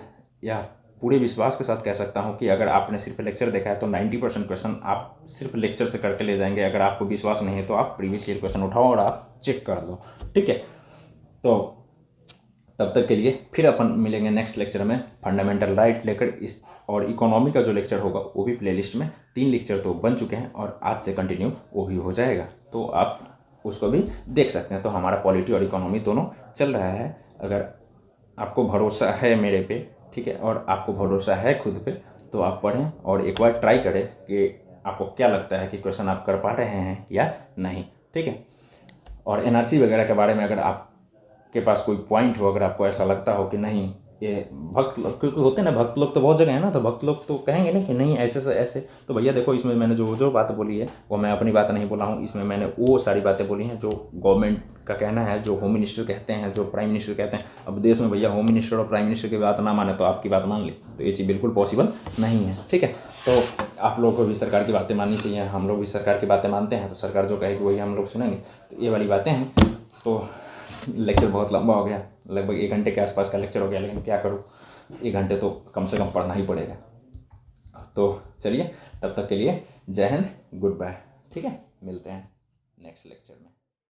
यह पूरे विश्वास के साथ कह सकता हूं कि अगर आपने सिर्फ लेक्चर देखा है तो 90% क्वेश्चन आप सिर्फ लेक्चर से करके ले जाएंगे। अगर आपको विश्वास नहीं है तो आप प्रीवियस ईयर क्वेश्चन उठाओ और आप चेक कर लो, ठीक है। तो तब तक के लिए फिर अपन मिलेंगे नेक्स्ट लेक्चर में फंडामेंटल राइट लेकर। इस और इकोनॉमी का जो लेक्चर होगा वो भी प्लेलिस्ट में 3 लेक्चर तो बन चुके हैं और आज से कंटिन्यू वो भी हो जाएगा, तो आप उसको भी देख सकते हैं। तो हमारा पॉलिटी और इकोनॉमी दोनों चल रहा है। अगर आपको भरोसा है मेरे पे, ठीक है, और आपको भरोसा है खुद पे, तो आप पढ़ें और एक बार ट्राई करें कि आपको क्या लगता है कि क्वेश्चन आप कर पा रहे हैं या नहीं, ठीक है। और एनआरसी वगैरह के बारे में अगर आपके पास कोई पॉइंट हो, अगर आपको ऐसा लगता हो कि नहीं ये भक्त लोग, क्योंकि होते हैं ना भक्त लोग तो बहुत जगह है ना, तो भक्त लोग तो कहेंगे ना कि नहीं ऐसे से ऐसे, तो भैया देखो इसमें मैंने जो बात बोली है वो मैं अपनी बात नहीं बोला हूँ, इसमें मैंने वो सारी बातें बोली हैं जो गवर्नमेंट का कहना है, जो होम मिनिस्टर कहते हैं, जो प्राइम मिनिस्टर कहते हैं। अब देश में भैया होम मिनिस्टर और प्राइम मिनिस्टर की बात ना माने तो आपकी बात मान ली, तो ये चीज़ बिल्कुल पॉसिबल नहीं है, ठीक है। तो आप लोगों को भी सरकार की बातें माननी चाहिए, हम लोग भी सरकार की बातें मानते हैं, तो सरकार जो कहेगी वही हम लोग सुनेंगे। तो ये वाली बातें हैं। तो लेक्चर बहुत लंबा हो गया, लगभग 1 घंटे के आसपास का लेक्चर हो गया, लेकिन क्या करूँ 1 घंटे तो कम से कम पढ़ना ही पड़ेगा। तो चलिए तब तक के लिए जय हिंद, गुड बाय, ठीक है, मिलते हैं नेक्स्ट लेक्चर में।